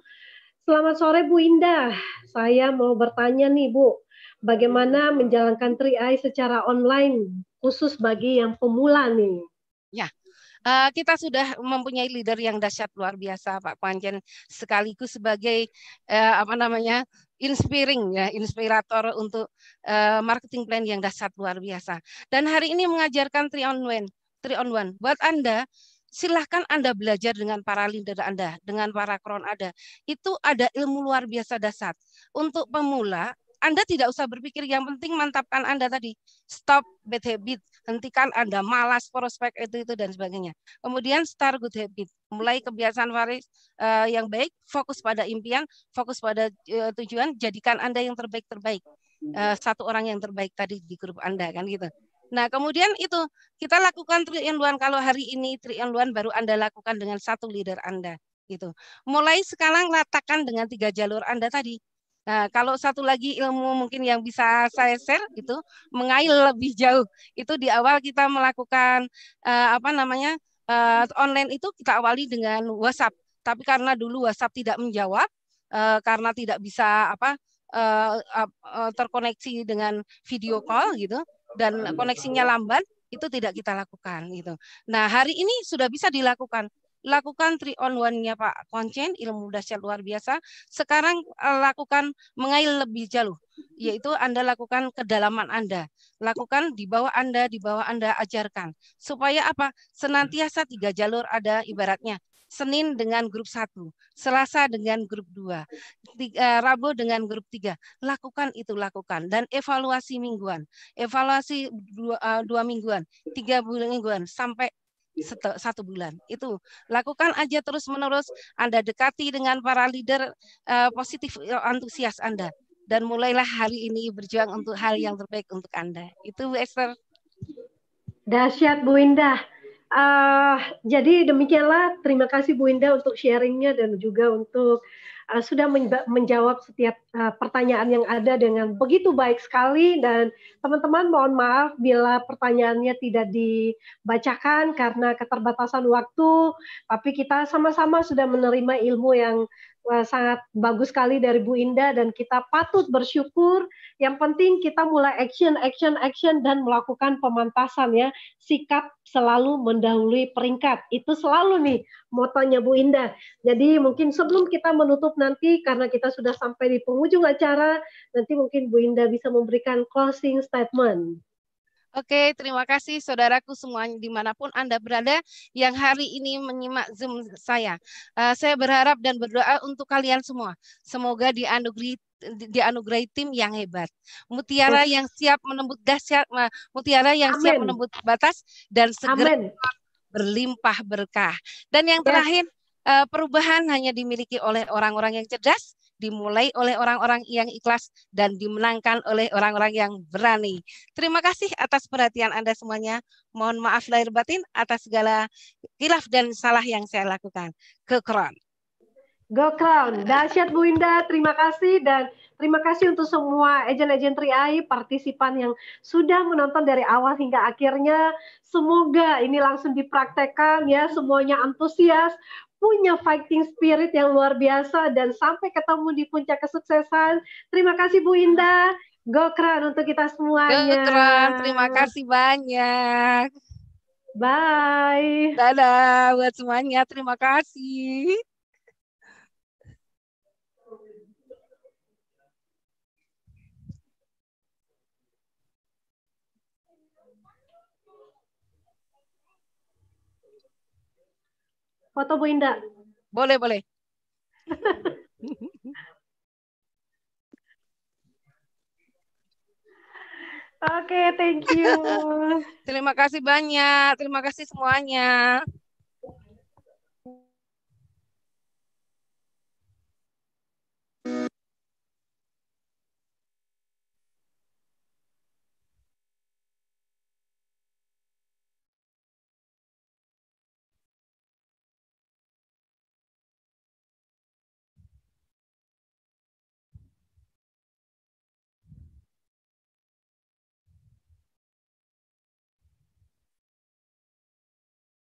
Selamat sore Bu Indah. Saya mau bertanya nih Bu, bagaimana menjalankan 3i secara online khusus bagi yang pemula nih? Ya. Kita sudah mempunyai leader yang dahsyat luar biasa Pak Kwancen, sekaligus sebagai inspiring ya, inspirator untuk marketing plan yang dahsyat luar biasa. Dan hari ini mengajarkan 3 on 1. Buat Anda, silahkan Anda belajar dengan para leader Anda, dengan para crown Anda. Itu ada ilmu luar biasa dahsyat. Untuk pemula, Anda tidak usah berpikir, yang penting mantapkan Anda tadi. Stop bad habit, hentikan Anda malas, prospek itu dan sebagainya. Kemudian start good habit, mulai kebiasaan waris yang baik, fokus pada impian, fokus pada tujuan, jadikan Anda yang terbaik. Satu orang yang terbaik tadi di grup Anda kan gitu. Nah, kemudian itu kita lakukan 3 in 1. Kalau hari ini 3 in 1 baru Anda lakukan dengan 1 leader Anda gitu. Mulai sekarang letakkan dengan 3 jalur Anda tadi. Nah, kalau satu lagi ilmu mungkin yang bisa saya share itu mengail lebih jauh. Itu di awal kita melakukan online itu kita awali dengan WhatsApp. Tapi karena dulu WhatsApp tidak menjawab, karena tidak bisa terkoneksi dengan video call gitu, dan koneksinya lambat, itu tidak kita lakukan gitu. Nah, hari ini sudah bisa dilakukan. Lakukan 3 on 1-nya Pak Kwancen, ilmu dahsyat luar biasa. Sekarang lakukan mengail lebih jauh, yaitu Anda lakukan kedalaman Anda. Lakukan di bawah Anda ajarkan. Supaya apa? Senantiasa 3 jalur ada ibaratnya. Senin dengan grup 1, Selasa dengan grup 2, Rabu dengan grup 3. Lakukan. Dan evaluasi mingguan. Evaluasi 2 mingguan, 3 mingguan, sampai 1 bulan. Itu lakukan aja terus-menerus. Anda dekati dengan para leader positif, antusias Anda. Dan mulailah hari ini berjuang untuk hal yang terbaik untuk Anda. Itu Bu Esther. Dahsyat Bu Indah. Jadi demikianlah, terima kasih Bu Indah untuk sharingnya dan juga untuk sudah menjawab setiap pertanyaan yang ada dengan begitu baik sekali. Dan teman-teman mohon maaf bila pertanyaannya tidak dibacakan karena keterbatasan waktu, tapi kita sama-sama sudah menerima ilmu yang sangat bagus sekali dari Bu Indah dan kita patut bersyukur. Yang penting kita mulai action dan melakukan pemantasan ya. Sikap selalu mendahului peringkat. Itu selalu nih motonya Bu Indah. Jadi mungkin sebelum kita menutup nanti, karena kita sudah sampai di penghujung acara, nanti mungkin Bu Indah bisa memberikan closing statement. Oke, terima kasih saudaraku semuanya dimanapun Anda berada yang hari ini menyimak Zoom saya. Saya berharap dan berdoa untuk kalian semua. Semoga dianugerahi tim yang hebat. Mutiara Yes. yang siap menembus dahsyat, mutiara yang siap Amin. menembus batas dan segera Amin. berlimpah berkah. Dan yang Yes. terakhir, perubahan hanya dimiliki oleh orang-orang yang cerdas, dimulai oleh orang-orang yang ikhlas, dan dimenangkan oleh orang-orang yang berani. Terima kasih atas perhatian Anda semuanya. Mohon maaf lahir batin atas segala khilaf dan salah yang saya lakukan. Kekron. Go Crown. Dahsyat Bu Indah, terima kasih dan terima kasih untuk semua agen-agen Tri-AI, partisipan yang sudah menonton dari awal hingga akhirnya. Semoga ini langsung dipraktekkan ya, semuanya antusias, punya fighting spirit yang luar biasa dan sampai ketemu di puncak kesuksesan. Terima kasih Bu Indah. Go Crown untuk kita semuanya. Kekron, terima kasih banyak. Bye. Dadah buat semuanya, terima kasih. Foto Bu Indah. Boleh, boleh. Oke, thank you. Terima kasih banyak. Terima kasih semuanya.